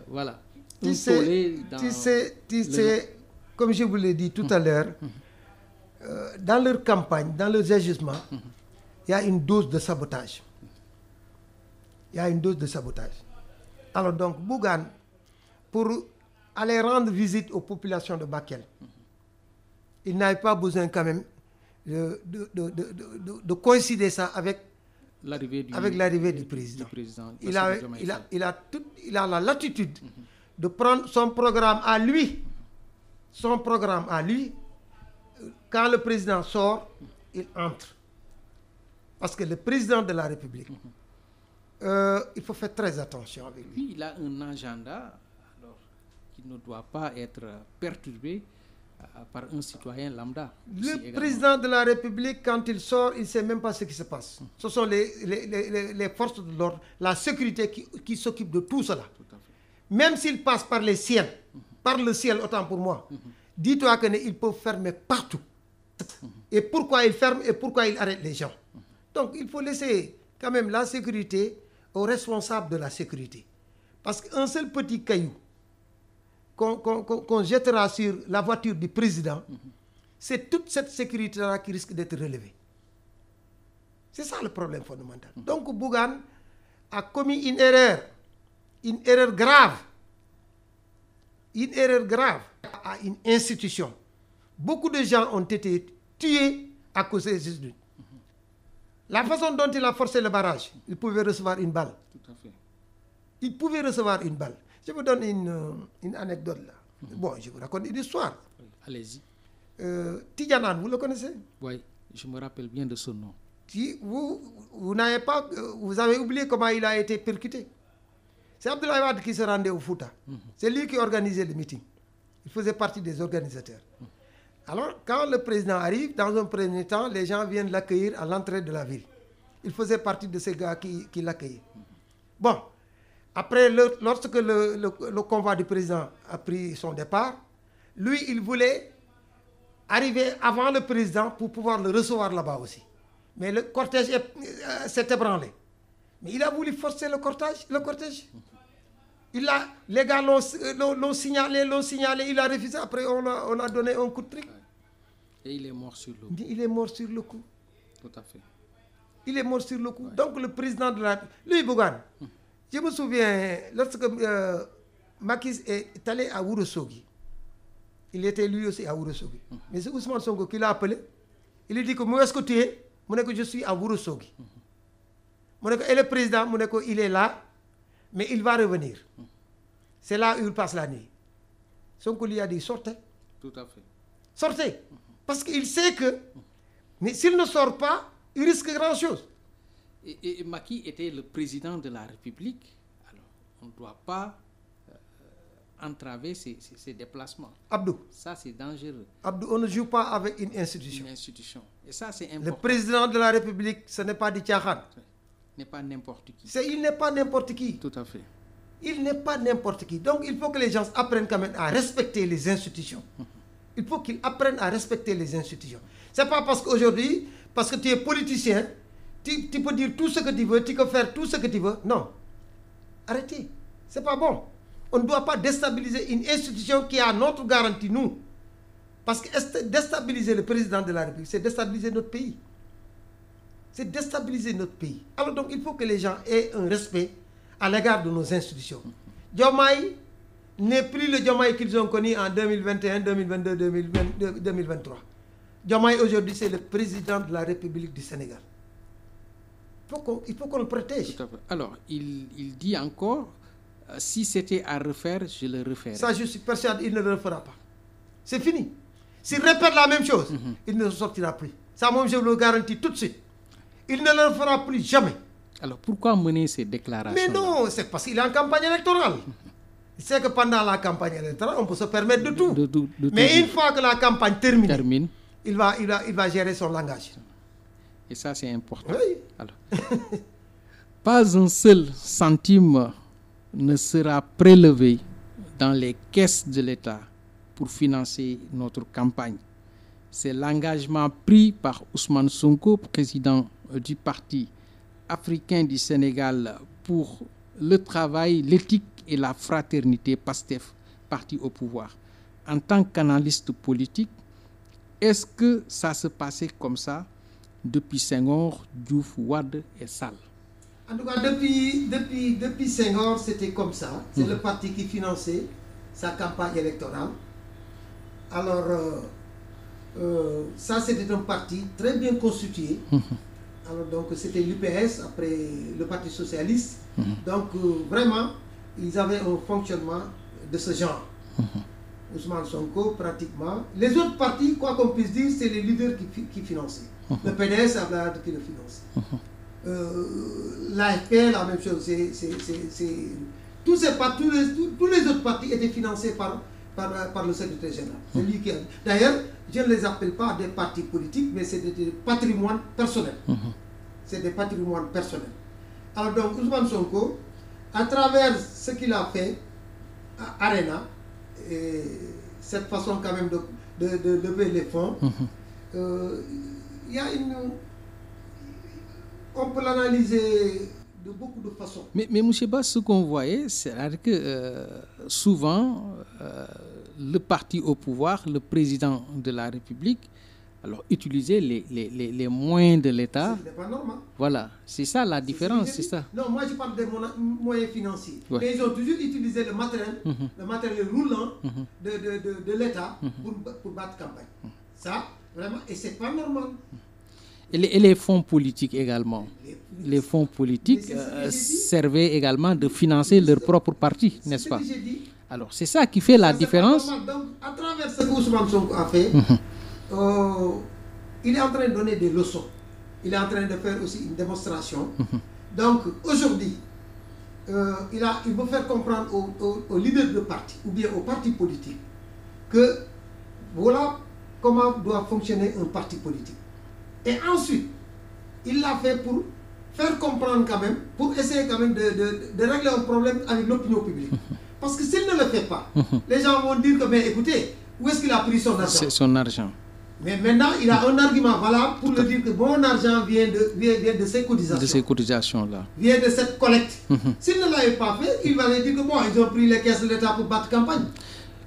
voilà, tu sais, comme je vous l'ai dit tout à l'heure, dans leur campagne, dans leurs agissements, il y a une dose de sabotage. Il y a une dose de sabotage. Alors donc, Bougane, pour aller rendre visite aux populations de Bakel, il n'avait pas besoin quand même de coïncider ça avec l'arrivée du président. Il a la latitude de prendre son programme à lui. Son programme à lui, quand le président sort, il entre. Parce que le président de la République, il faut faire très attention avec lui. Puis il a un agenda alors, qui ne doit pas être perturbé par un citoyen lambda. Le président de la République, quand il sort, il ne sait même pas ce qui se passe. Ce sont les forces de l'ordre, la sécurité qui s'occupent de tout cela. Tout à fait. Même s'il passe par les ciels, par le ciel, autant pour moi, dis-toi qu'il peut fermer partout. Et pourquoi il ferme et pourquoi il arrête les gens? Donc il faut laisser quand même la sécurité aux responsables de la sécurité. Parce qu'un seul petit caillou qu'on jettera sur la voiture du président, c'est toute cette sécurité-là qui risque d'être relevée. C'est ça le problème fondamental. Donc Bougane a commis une erreur grave à une institution. Beaucoup de gens ont été tués à cause de ces luttes. La façon dont il a forcé le barrage, il pouvait recevoir une balle. Tout à fait. Il pouvait recevoir une balle. Je vous donne une anecdote là. Bon, je vous raconte une histoire. Oui, allez-y. Tidjanan, vous le connaissez? Oui, je me rappelle bien de ce nom. Vous avez oublié comment il a été percuté. C'est Abdoulaye Wade qui se rendait au Fouta. C'est lui qui organisait le meeting. Il faisait partie des organisateurs. Alors, quand le président arrive, dans un premier temps, les gens viennent l'accueillir à l'entrée de la ville. Il faisait partie de ces gars qui l'accueillaient. Bon, après, lorsque le convoi du président a pris son départ, lui, il voulait arriver avant le président pour pouvoir le recevoir là-bas aussi. Mais le cortège s'est ébranlé. Mais il a voulu forcer le cortège. Les gars l'ont signalé, il a refusé. Après, on a donné un coup de trick. Et il est mort sur le coup. Il est mort sur le coup. Tout à fait. Il est mort sur le coup. Ouais. Donc le président de la... Lui, Bougane, je me souviens, lorsque Macky est allé à Ourossogui, il était lui aussi à Ourossogui. Mais c'est Ousmane Sonko qui l'a appelé. Il lui dit que moi, est-ce que tu es? Moi, je suis à Ourossogui. Et le président, il est là, mais il va revenir. C'est là où il passe la nuit. Sonko lui a dit, sortez. Tout à fait. Sortez. Parce qu'il sait que, mais s'il ne sort pas, il risque grand-chose. Et Macky était le président de la République. Alors, on ne doit pas entraver ses déplacements. Abdou. Ça, c'est dangereux. Abdou, on ne joue pas avec une institution. Une institution. Et ça, c'est important. Le président de la République, ce n'est pas du Tchakhan. Il n'est pas n'importe qui. Il n'est pas n'importe qui. Tout à fait. Il n'est pas n'importe qui. Donc, il faut que les gens apprennent quand même à respecter les institutions. Il faut qu'ils apprennent à respecter les institutions. Ce n'est pas parce qu'aujourd'hui, parce que tu es politicien, tu peux dire tout ce que tu veux, tu peux faire tout ce que tu veux. Non. Arrêtez. Ce n'est pas bon. On ne doit pas déstabiliser une institution qui a notre garantie, nous. Parce que déstabiliser le président de la République, c'est déstabiliser notre pays. C'est déstabiliser notre pays. Alors donc, il faut que les gens aient un respect à l'égard de nos institutions. Diomaye n'est plus le Diomaye qu'ils ont connu en 2021, 2022, 2023. Diomaye aujourd'hui, c'est le président de la République du Sénégal. Il faut qu'on le protège. Tout à fait. Alors, il dit encore, si c'était à refaire, je le referai. Ça, je suis persuadé, il ne le refera pas. C'est fini. S'il répète la même chose, il ne sortira plus. Ça, moi, je vous le garantis tout de suite. Il ne le fera plus jamais. Alors pourquoi mener ces déclarations? Mais non, c'est parce qu'il est en campagne électorale. Il sait que pendant la campagne électorale, on peut se permettre de tout. Mais une fois que la campagne termine, il va gérer son langage. Et ça, c'est important. Oui. Alors, pas un seul centime ne sera prélevé dans les caisses de l'État pour financer notre campagne. C'est l'engagement pris par Ousmane Sonko, président du Parti africain du Sénégal pour le travail, l'éthique et la fraternité, PASTEF, parti au pouvoir. En tant qu'analyste politique, est-ce que ça se passait comme ça depuis Senghor, Diouf, Wade et Sall? En tout cas, depuis Senghor, c'était comme ça. C'est le parti qui finançait sa campagne électorale. Alors, ça, c'était un parti très bien constitué. Alors, donc, c'était l'UPS, après le Parti Socialiste. Donc, vraiment, ils avaient un fonctionnement de ce genre. Ousmane Sonko, pratiquement. Les autres partis, quoi qu'on puisse dire, c'est les leaders qui finançaient. Le PDS avait qui le finançait. L'AFP, la même chose. Tous les autres partis étaient financés par le secrétaire général. C'est lui qui a... D'ailleurs, je ne les appelle pas des partis politiques, mais c'est des patrimoines personnels. C'est des patrimoines personnels. Alors donc, Ousmane Sonko, à travers ce qu'il a fait à Arena, et cette façon quand même de lever les fonds, il y a on peut l'analyser de beaucoup de façons. Mais M. Bass, ce qu'on voyait, c'est que souvent, le parti au pouvoir, le président de la République, alors utiliser les moyens de l'État. Ce n'est pas normal. Voilà, c'est ça la différence, c'est ça. Non, moi je parle des moyens financiers. Ouais. Mais ils ont toujours utilisé le matériel roulant de l'État pour battre campagne. Ça, vraiment, et c'est pas normal. Et les fonds politiques également. Les fonds politiques servaient également de financer leur propre parti, n'est-ce pas? Alors, c'est ça qui fait la différence. Donc, à travers ce que Ousmane Sonko a fait, il est en train de donner des leçons. Il est en train de faire aussi une démonstration. Donc, aujourd'hui, il veut faire comprendre aux leaders de parti, ou bien aux partis politiques, que voilà comment doit fonctionner un parti politique. Et ensuite, il l'a fait pour faire comprendre quand même, pour essayer quand même de régler un problème avec l'opinion publique. Parce que s'il ne le fait pas, les gens vont dire que, mais écoutez, où est-ce qu'il a pris son argent? C'est son argent. Mais maintenant, il a un argument valable pour le dire que mon argent vient de ces cotisations. De ces cotisations-là. Vient de cette collecte. S'il ne l'avait pas fait, il va dire que bon, ils ont pris les caisses de l'État pour battre campagne.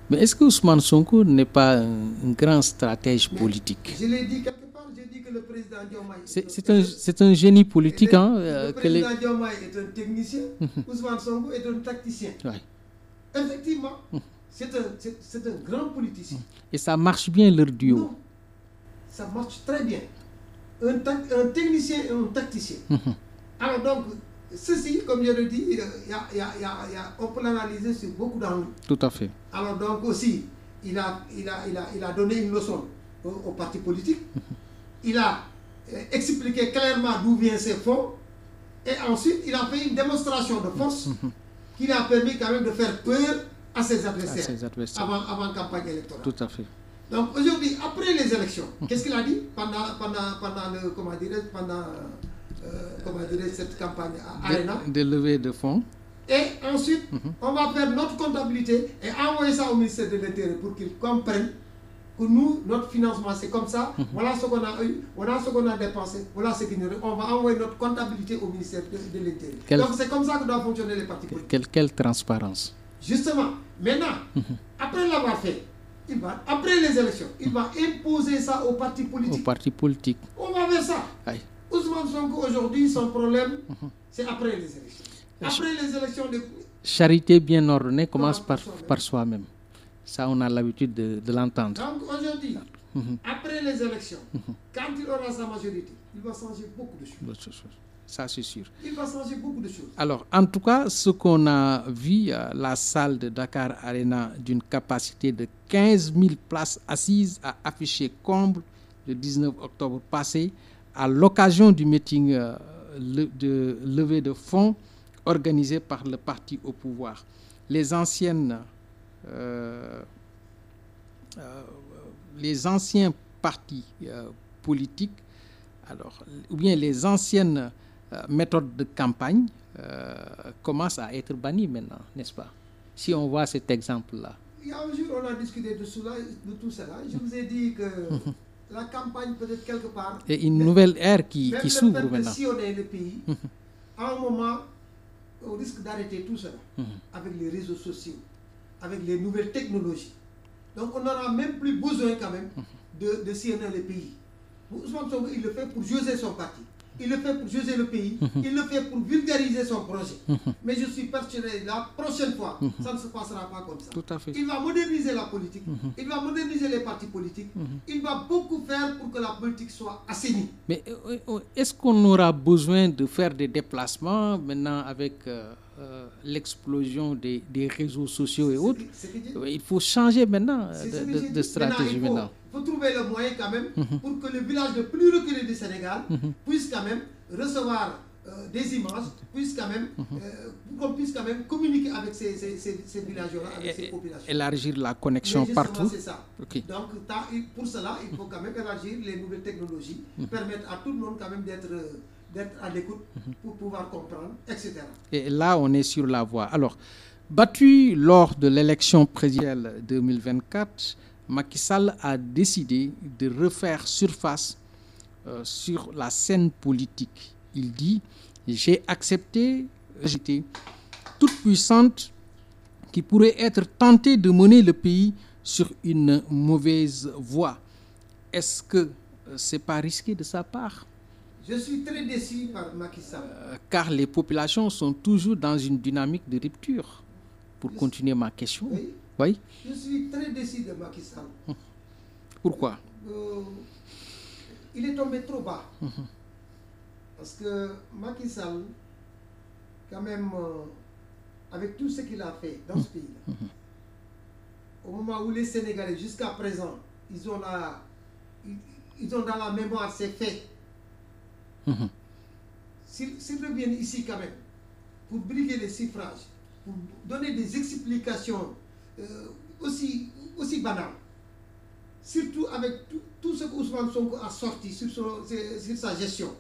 Mais est-ce que Ousmane Sonko n'est pas un grand stratège politique? Je l'ai dit quelque part, j'ai dit que le président Diomaye... C'est un génie politique. Le président Diomaye est un technicien, Ousmane Sonko est un tacticien. Ouais. Effectivement, c'est un grand politicien. Et ça marche bien leur duo. Non, ça marche très bien. Un technicien et un tacticien. Alors donc, ceci, comme je le dis, on peut l'analyser sur beaucoup d'angles. Tout à fait. Alors donc aussi, il a donné une leçon au parti politique. Il a expliqué clairement d'où viennent ces fonds. Et ensuite, il a fait une démonstration de force qui lui a permis quand même de faire peur à ses adversaires, avant la campagne électorale. Tout à fait. Donc aujourd'hui, après les élections, qu'est-ce qu'il a dit pendant cette campagne à Arena? De levée de fonds. Et ensuite, on va faire notre comptabilité et envoyer ça au ministère de l'Intérieur pour qu'ils comprennent que nous, notre financement, c'est comme ça. Voilà ce qu'on a eu, voilà ce qu'on a dépensé, voilà ce qu'il nous reste. On va envoyer notre comptabilité au ministère de l'Intérieur. Donc c'est comme ça que doivent fonctionner les partis politiques. Quelle transparence. Justement, maintenant, après l'avoir fait, après les élections, il va imposer ça aux partis politiques. Aux partis politiques. On va faire ça. Aïe. Ousmane Sonko, aujourd'hui, son problème, c'est après les élections. Après les élections... Charité bien ordonnée commence par soi-même. Ça, on a l'habitude de l'entendre. Donc aujourd'hui, après les élections, quand il aura sa majorité, il va changer beaucoup de choses. Ça, c'est sûr. Il va changer beaucoup de choses. Alors, en tout cas, ce qu'on a vu, la salle de Dakar Arena d'une capacité de 15 000 places assises a affiché comble le 19 octobre passé à l'occasion du meeting de levée de fonds organisé par le parti au pouvoir. Les anciens partis politiques, alors, ou bien les anciennes méthodes de campagne commencent à être bannies maintenant, n'est-ce pas? Si on voit cet exemple-là. Il y a un jour, on a discuté de tout cela. Je vous ai dit que la campagne peut-être quelque part... Et une nouvelle ère qui s'ouvre maintenant. Même le fait de sillonner le pays, à un moment, on risque d'arrêter tout cela avec les réseaux sociaux, avec les nouvelles technologies. Donc on n'aura même plus besoin quand même de sillonner le pays. Ousmane Sonko, il le fait pour juger son parti. Il le fait pour juger le pays. Il le fait pour vulgariser son projet. Mais je suis persuadé, la prochaine fois, ça ne se passera pas comme ça. Tout à fait. Il va moderniser la politique. Il va moderniser les partis politiques. Il va beaucoup faire pour que la politique soit assainie. Mais est-ce qu'on aura besoin de faire des déplacements maintenant avec l'explosion des réseaux sociaux et autres? Il faut changer maintenant de stratégie maintenant. Il faut trouver le moyen quand même pour que le village le plus reculé du Sénégal puisse quand même recevoir des images, puisse quand même, pour qu'on puisse quand même communiquer avec ces villageois, avec ces populations. Élargir la connexion partout. C'est ça. Okay. Donc pour cela, il faut quand même élargir les nouvelles technologies, permettre à tout le monde quand même d'être à l'écoute pour pouvoir comprendre, etc. Et là, on est sur la voie. Alors, battu lors de l'élection présidentielle 2024, Macky Sall a décidé de refaire surface sur la scène politique. Il dit « J'ai accepté j'étais toute puissante qui pourrait être tentée de mener le pays sur une mauvaise voie. » Est-ce que ce n'est pas risqué de sa part? Je suis très déçu par Macky Sall. Car les populations sont toujours dans une dynamique de rupture. Pour continuer ma question. Oui. Je suis très déçu de Macky Sall. Pourquoi? Il est tombé trop bas. Parce que Macky Sall, quand même, avec tout ce qu'il a fait dans ce pays-là, au moment où les Sénégalais, jusqu'à présent, ils ont dans la mémoire ces faits. S'ils reviennent ici quand même, pour briguer les suffrages, pour donner des explications aussi banales, surtout avec tout ce que Ousmane Sonko a sorti sur sa gestion,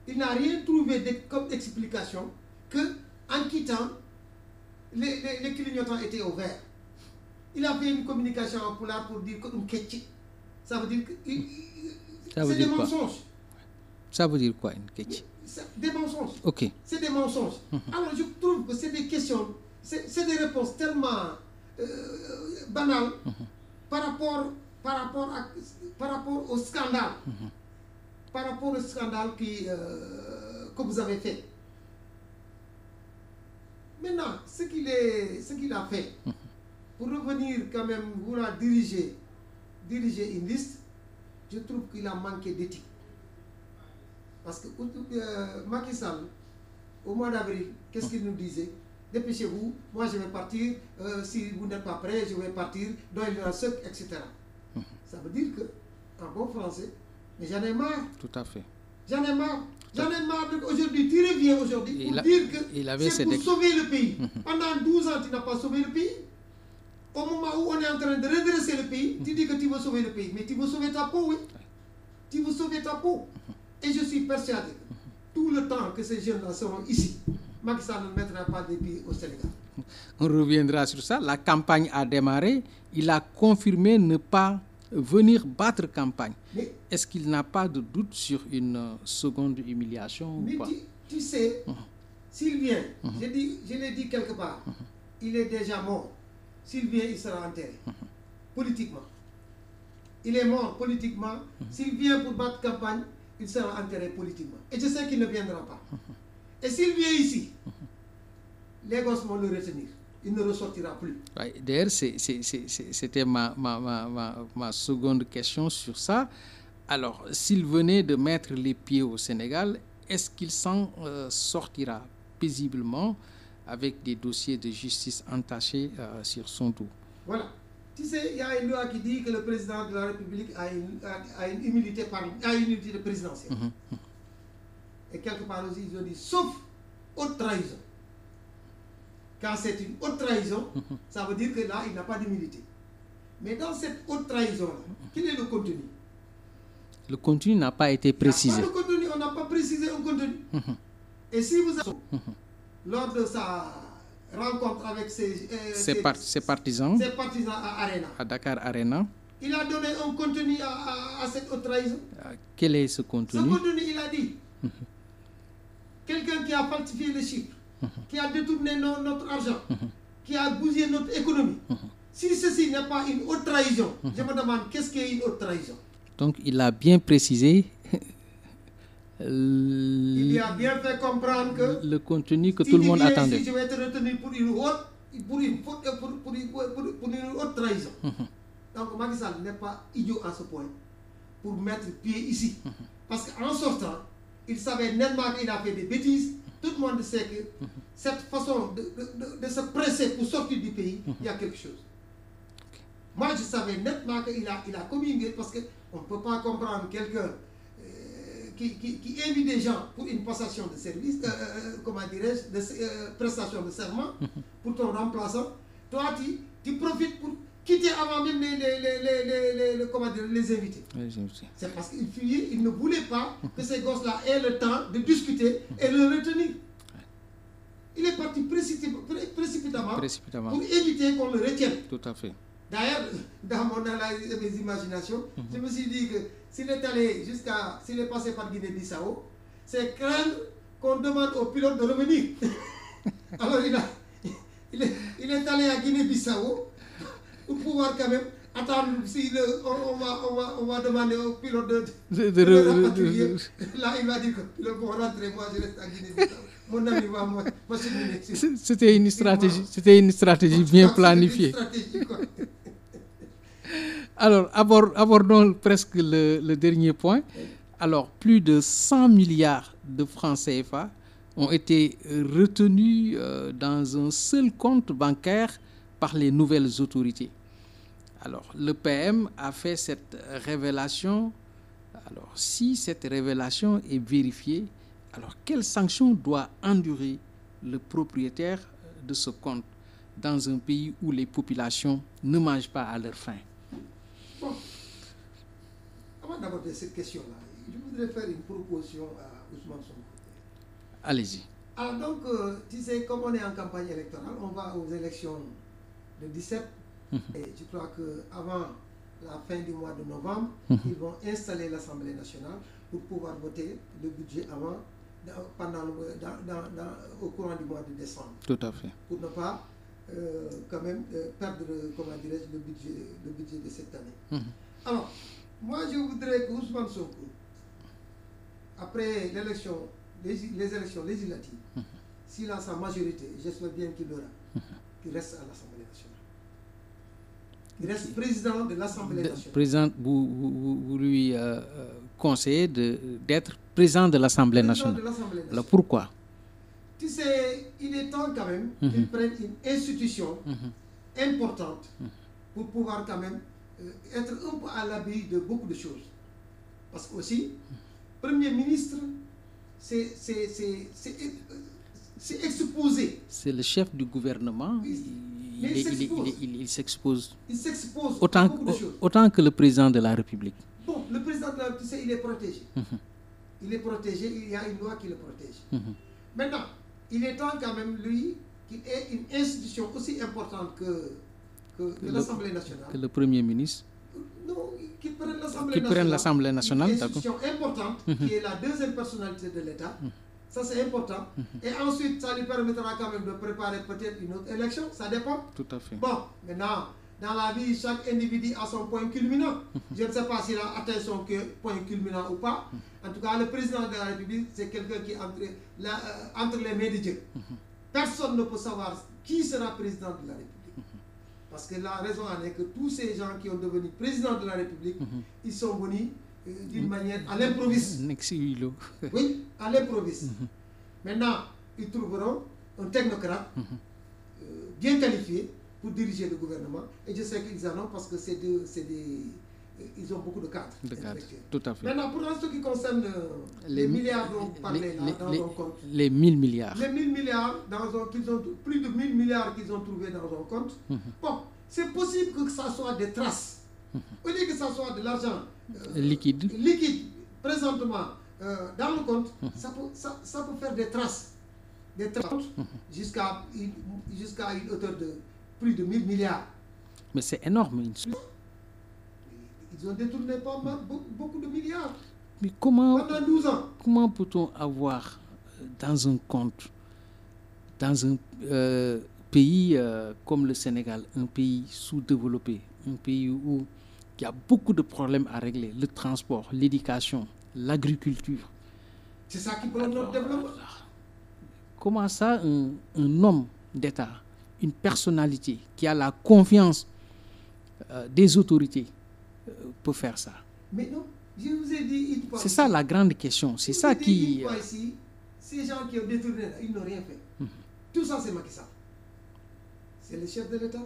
il n'a rien trouvé comme explication que en quittant, les clignotants étaient ouverts. Il a fait une communication en pulaar pour dire que ça veut dire que c'est des mensonges. Ça veut dire quoi, une ketchi? Des mensonges. Ok. C'est des mensonges. Alors je trouve que c'est des questions, c'est des réponses tellement banales par rapport au scandale. Par rapport au scandale que vous avez fait. Maintenant, ce qu'il a fait, pour revenir quand même, vouloir diriger une liste, je trouve qu'il a manqué d'éthique. Parce que Macky Sall, au mois d'avril, qu'est-ce qu'il nous disait? Dépêchez-vous, moi je vais partir, si vous n'êtes pas prêts, je vais partir, donnez-le un sec, etc. Ça veut dire que, en bon français, mais j'en ai marre. Tout à fait. J'en ai marre. J'en ai marre aujourd'hui. Tu reviens aujourd'hui pour dire que c'est pour sauver le pays. Pendant 12 ans, tu n'as pas sauvé le pays. Au moment où on est en train de redresser le pays, tu dis que tu veux sauver le pays. Mais tu veux sauver ta peau, oui. Tu veux sauver ta peau. Et je suis persuadé que tout le temps que ces jeunes-là seront ici, Macky Sall ne mettra pas des pieds au Sénégal. On reviendra sur ça. La campagne a démarré. Il a confirmé ne pas venir battre campagne. Est-ce qu'il n'a pas de doute sur une seconde humiliation ou pas? Tu sais, s'il vient, je l'ai dit quelque part, il est déjà mort. S'il vient, il sera enterré. Politiquement. Il est mort politiquement. S'il vient pour battre campagne, il sera enterré politiquement. Et je sais qu'il ne viendra pas. Et s'il vient ici, les gosses vont le retenir. Il ne ressortira plus. D'ailleurs, c'était ma seconde question sur ça. Alors, s'il venait de mettre les pieds au Sénégal, est-ce qu'il s'en sortira paisiblement avec des dossiers de justice entachés sur son dos? Voilà. Tu sais, il y a une loi qui dit que le président de la République a une immunité présidentielle. Et quelque part aussi, ils ont dit, sauf haute trahison. Quand c'est une haute trahison, ça veut dire que là, il n'a pas d'immunité. Mais dans cette haute trahison-là, quel est le contenu? Le contenu n'a pas été précisé. Le contenu, on n'a pas précisé un contenu. Et si vous avez, lors de sa rencontre avec ses partisans à Arena, à Dakar Arena, il a donné un contenu à cette haute trahison. Quel est ce contenu? Ce contenu, il a dit, quelqu'un qui a falsifié les chiffres, qui a détourné notre argent, qui a bousillé notre économie. Si ceci n'est pas une haute trahison, je me demande qu'est-ce qu'est une haute trahison. Donc il a bien précisé. Il a bien fait comprendre que le contenu que tout le monde attendait. Si je vais être retenu pour une haute trahison. Donc Macky Sall n'est pas idiot à ce point pour mettre pied ici. Parce qu'en sortant, il savait nettement qu'il a fait des bêtises. Tout le monde sait que cette façon de se presser pour sortir du pays, il y a quelque chose. Moi, je savais nettement qu'il a communiqué parce qu'on ne peut pas comprendre quelqu'un qui invite des gens pour une passation de service, comment dirais-je, de prestation de serment pour ton remplaçant. Toi, tu profites pour quitter avant même les invités. C'est parce qu'il fuyait, il ne voulait pas que ces gosses-là aient le temps de discuter et le retenir. Il est parti précipitamment pour éviter qu'on le retienne. Tout à fait. D'ailleurs, dans mes imaginations, je me suis dit que s'il est allé s'il est passé par Guinée-Bissau, c'est craindre qu'on demande aux pilotes de revenir. Alors il est allé à Guinée-Bissau pour pouvoir quand même attendre si on va demander aux pilotes de rapatrier. Là, il va dire que le bon rentrer, moi je reste à Guinée-Bissau. Mon ami va moi C'était une stratégie bien planifiée. Alors, abordons presque le dernier point. Alors, plus de 100 milliards de francs CFA ont été retenus dans un seul compte bancaire par les nouvelles autorités. Alors, le PM a fait cette révélation. Alors, si cette révélation est vérifiée, alors quelles sanctions doit endurer le propriétaire de ce compte dans un pays où les populations ne mangent pas à leur faim? Bon, avant d'aborder cette question-là, je voudrais faire une proposition à Ousmane Sonko. Allez-y. Alors donc, tu sais, comme on est en campagne électorale, on va aux élections le 17. Et je crois qu'avant la fin du mois de novembre, ils vont installer l'Assemblée nationale pour pouvoir voter le budget au courant du mois de décembre. Tout à fait. Pour ne pas quand même perdre, comment dirais-je, le budget de cette année. Alors, moi je voudrais que Ousmane Sonko, après les élections législatives, s'il a sa majorité, j'espère bien qu'il l'aura, qu'il reste à l'Assemblée nationale. Il reste président de l'Assemblée nationale. Président, vous lui conseillez d'être président de l'Assemblée nationale. Alors pourquoi? Tu sais, il est temps quand même qu'il prenne une institution importante pour pouvoir quand même être un peu à l'abri de beaucoup de choses. Parce que aussi, Premier ministre, c'est exposé. C'est le chef du gouvernement. Il s'expose. Il s'expose autant que le président de la République. Bon, le président de la République, tu sais, il est protégé. Il est protégé, il y a une loi qui le protège. Maintenant, il est temps quand même, lui, qu'il ait une institution aussi importante que l'Assemblée nationale. Que le Premier ministre. Non, qu'il prenne l'Assemblée nationale. Une institution importante, qui est la deuxième personnalité de l'État. Ça, c'est important. Et ensuite, ça lui permettra quand même de préparer peut-être une autre élection. Ça dépend. Tout à fait. Bon, maintenant, dans la vie, chaque individu a son point culminant. Je ne sais pas s'il a atteint son point culminant ou pas. En tout cas, le président de la République, c'est quelqu'un qui est entre les mains de Dieu. Personne ne peut savoir qui sera président de la République. Parce que la raison en est que tous ces gens qui ont devenu président de la République, ils sont venus d'une manière à l'improviste. Oui, à l'improviste. Maintenant, ils trouveront un technocrate bien qualifié pour diriger le gouvernement. Et je sais qu'ils en ont parce que ils ont beaucoup de cadres. Tout à fait. Maintenant, pour ce qui concerne les milliards dont vous parlez dans un compte. Les 1000 milliards. Les 1000 milliards, plus de 1000 milliards qu'ils ont trouvés dans un compte. Bon, c'est possible que ça soit des traces. Au lieu que ça soit de l'argent liquide, présentement, dans le compte, ça peut faire des traces. Jusqu'à une hauteur de plus de 1000 milliards. Mais c'est énorme. Ils ont détourné pas mal, beaucoup de milliards. Mais comment, pendant 12 ans. Comment peut-on avoir dans un compte, dans un pays comme le Sénégal, un pays sous-développé, un pays où il y a beaucoup de problèmes à régler, le transport, l'éducation, l'agriculture. C'est ça qui prend notre développement. Comment ça, un homme d'État, une personnalité qui a la confiance des autorités peut faire ça? Mais non, je vous ai dit une fois. C'est ça la grande question. C'est ça qui. Une fois ici, ces gens qui ont détourné, ils n'ont rien fait. Tout ça, c'est Macky Sall. C'est le chef de l'État.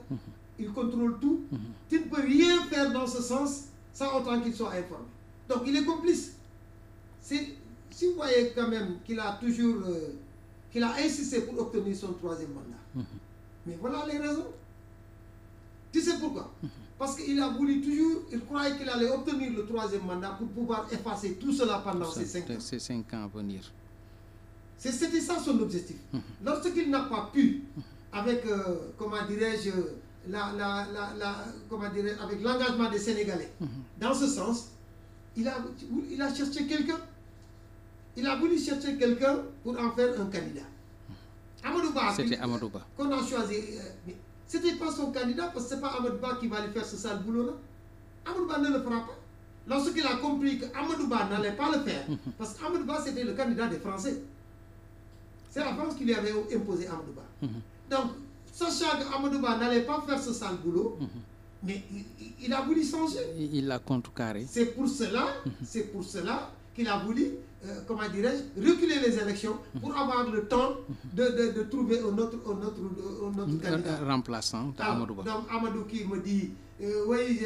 Il contrôle tout. Tu ne peux rien faire dans ce sens sans autant qu'il soit informé. Donc, il est complice. Si vous voyez quand même qu'il a toujours. Qu'il a insisté pour obtenir son 3e mandat. Mais voilà les raisons. Tu sais pourquoi? Parce qu'il a voulu toujours, il croyait qu'il allait obtenir le 3e mandat pour pouvoir effacer tout cela pendant ces 5 ans. Ces 5 ans à venir. C'était ça son objectif. Lorsqu'il n'a pas pu, avec, comment dirais-je, avec l'engagement des Sénégalais, dans ce sens, il a cherché quelqu'un. Il a voulu chercher quelqu'un pour en faire un candidat. Amadou Ba. C'était Amadou Ba. Qu'on a choisi. Ce n'était pas son candidat parce que ce n'est pas Amadou Ba qui va lui faire ce sale boulot-là. Amadou Ba ne le fera pas. Lorsqu'il a compris que Amadou Ba n'allait pas le faire, parce qu'Amadou Ba c'était le candidat des Français. C'est la France qui lui avait imposé Amadou Ba. Donc, sachant que Amadou Ba n'allait pas faire ce sale boulot, mais il a voulu changer. Il l'a contrecarré. C'est pour cela qu'il a voulu, comment dirais-je, reculer les élections pour avoir le temps de trouver un autre candidat. Remplaçant d'Amadou Ba. Donc Amadou qui me dit, oui,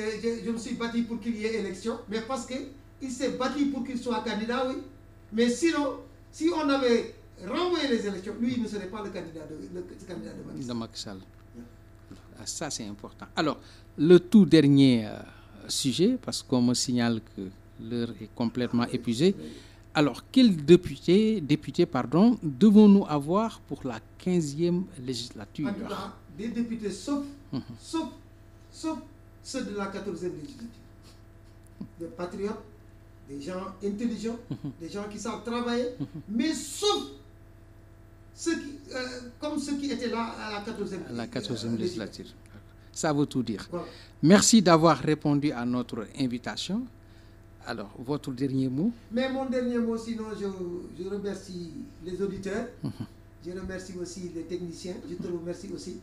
je me suis battu pour qu'il y ait élection, mais parce qu'il s'est battu pour qu'il soit candidat, oui. Mais sinon, si on avait renvoyé les élections, lui, il ne serait pas le candidat de Macky Sall. Ça, c'est important. Alors, le tout dernier sujet, parce qu'on me signale que l'heure est complètement épuisée. Alors, quel député, devons-nous avoir pour la 15e législature? En tout cas, des députés, sauf ceux de la 14e législature. Des patriotes, des gens intelligents, des gens qui savent travailler, mais sauf comme ceux qui étaient là à la 14e législature. Ça veut tout dire. Voilà. Merci d'avoir répondu à notre invitation. Alors, votre dernier mot? Mais mon dernier mot, sinon, je remercie les auditeurs, je remercie aussi les techniciens, je te remercie aussi.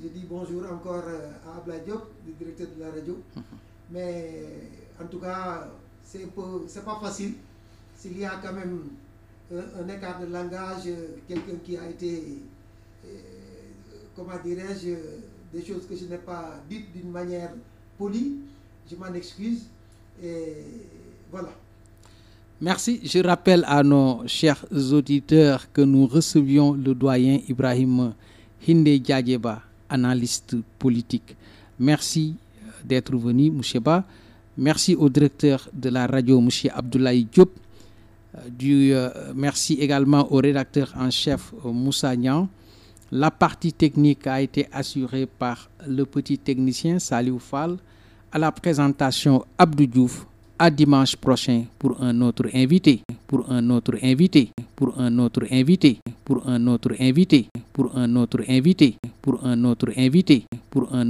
Je dis bonjour encore à Ablaye Diop, le directeur de la radio. Mais en tout cas, c'est pas facile. S'il y a quand même un écart de langage, quelqu'un qui a été, comment dirais-je, des choses que je n'ai pas dites d'une manière polie, je m'en excuse. Et voilà. Merci. Je rappelle à nos chers auditeurs que nous recevions le doyen Ibrahim Hindé Djadjeba, analyste politique. Merci d'être venu, M. Ba. Merci au directeur de la radio, M. Abdoulaye Diop. Merci également au rédacteur en chef, Moussa Niang. La partie technique a été assurée par le petit technicien Saliou Fall. À la présentation, Abdou Diouf. À dimanche prochain pour un autre invité, pour un autre invité, pour un autre invité, pour un autre invité, pour un autre invité, pour un autre invité, pour un autre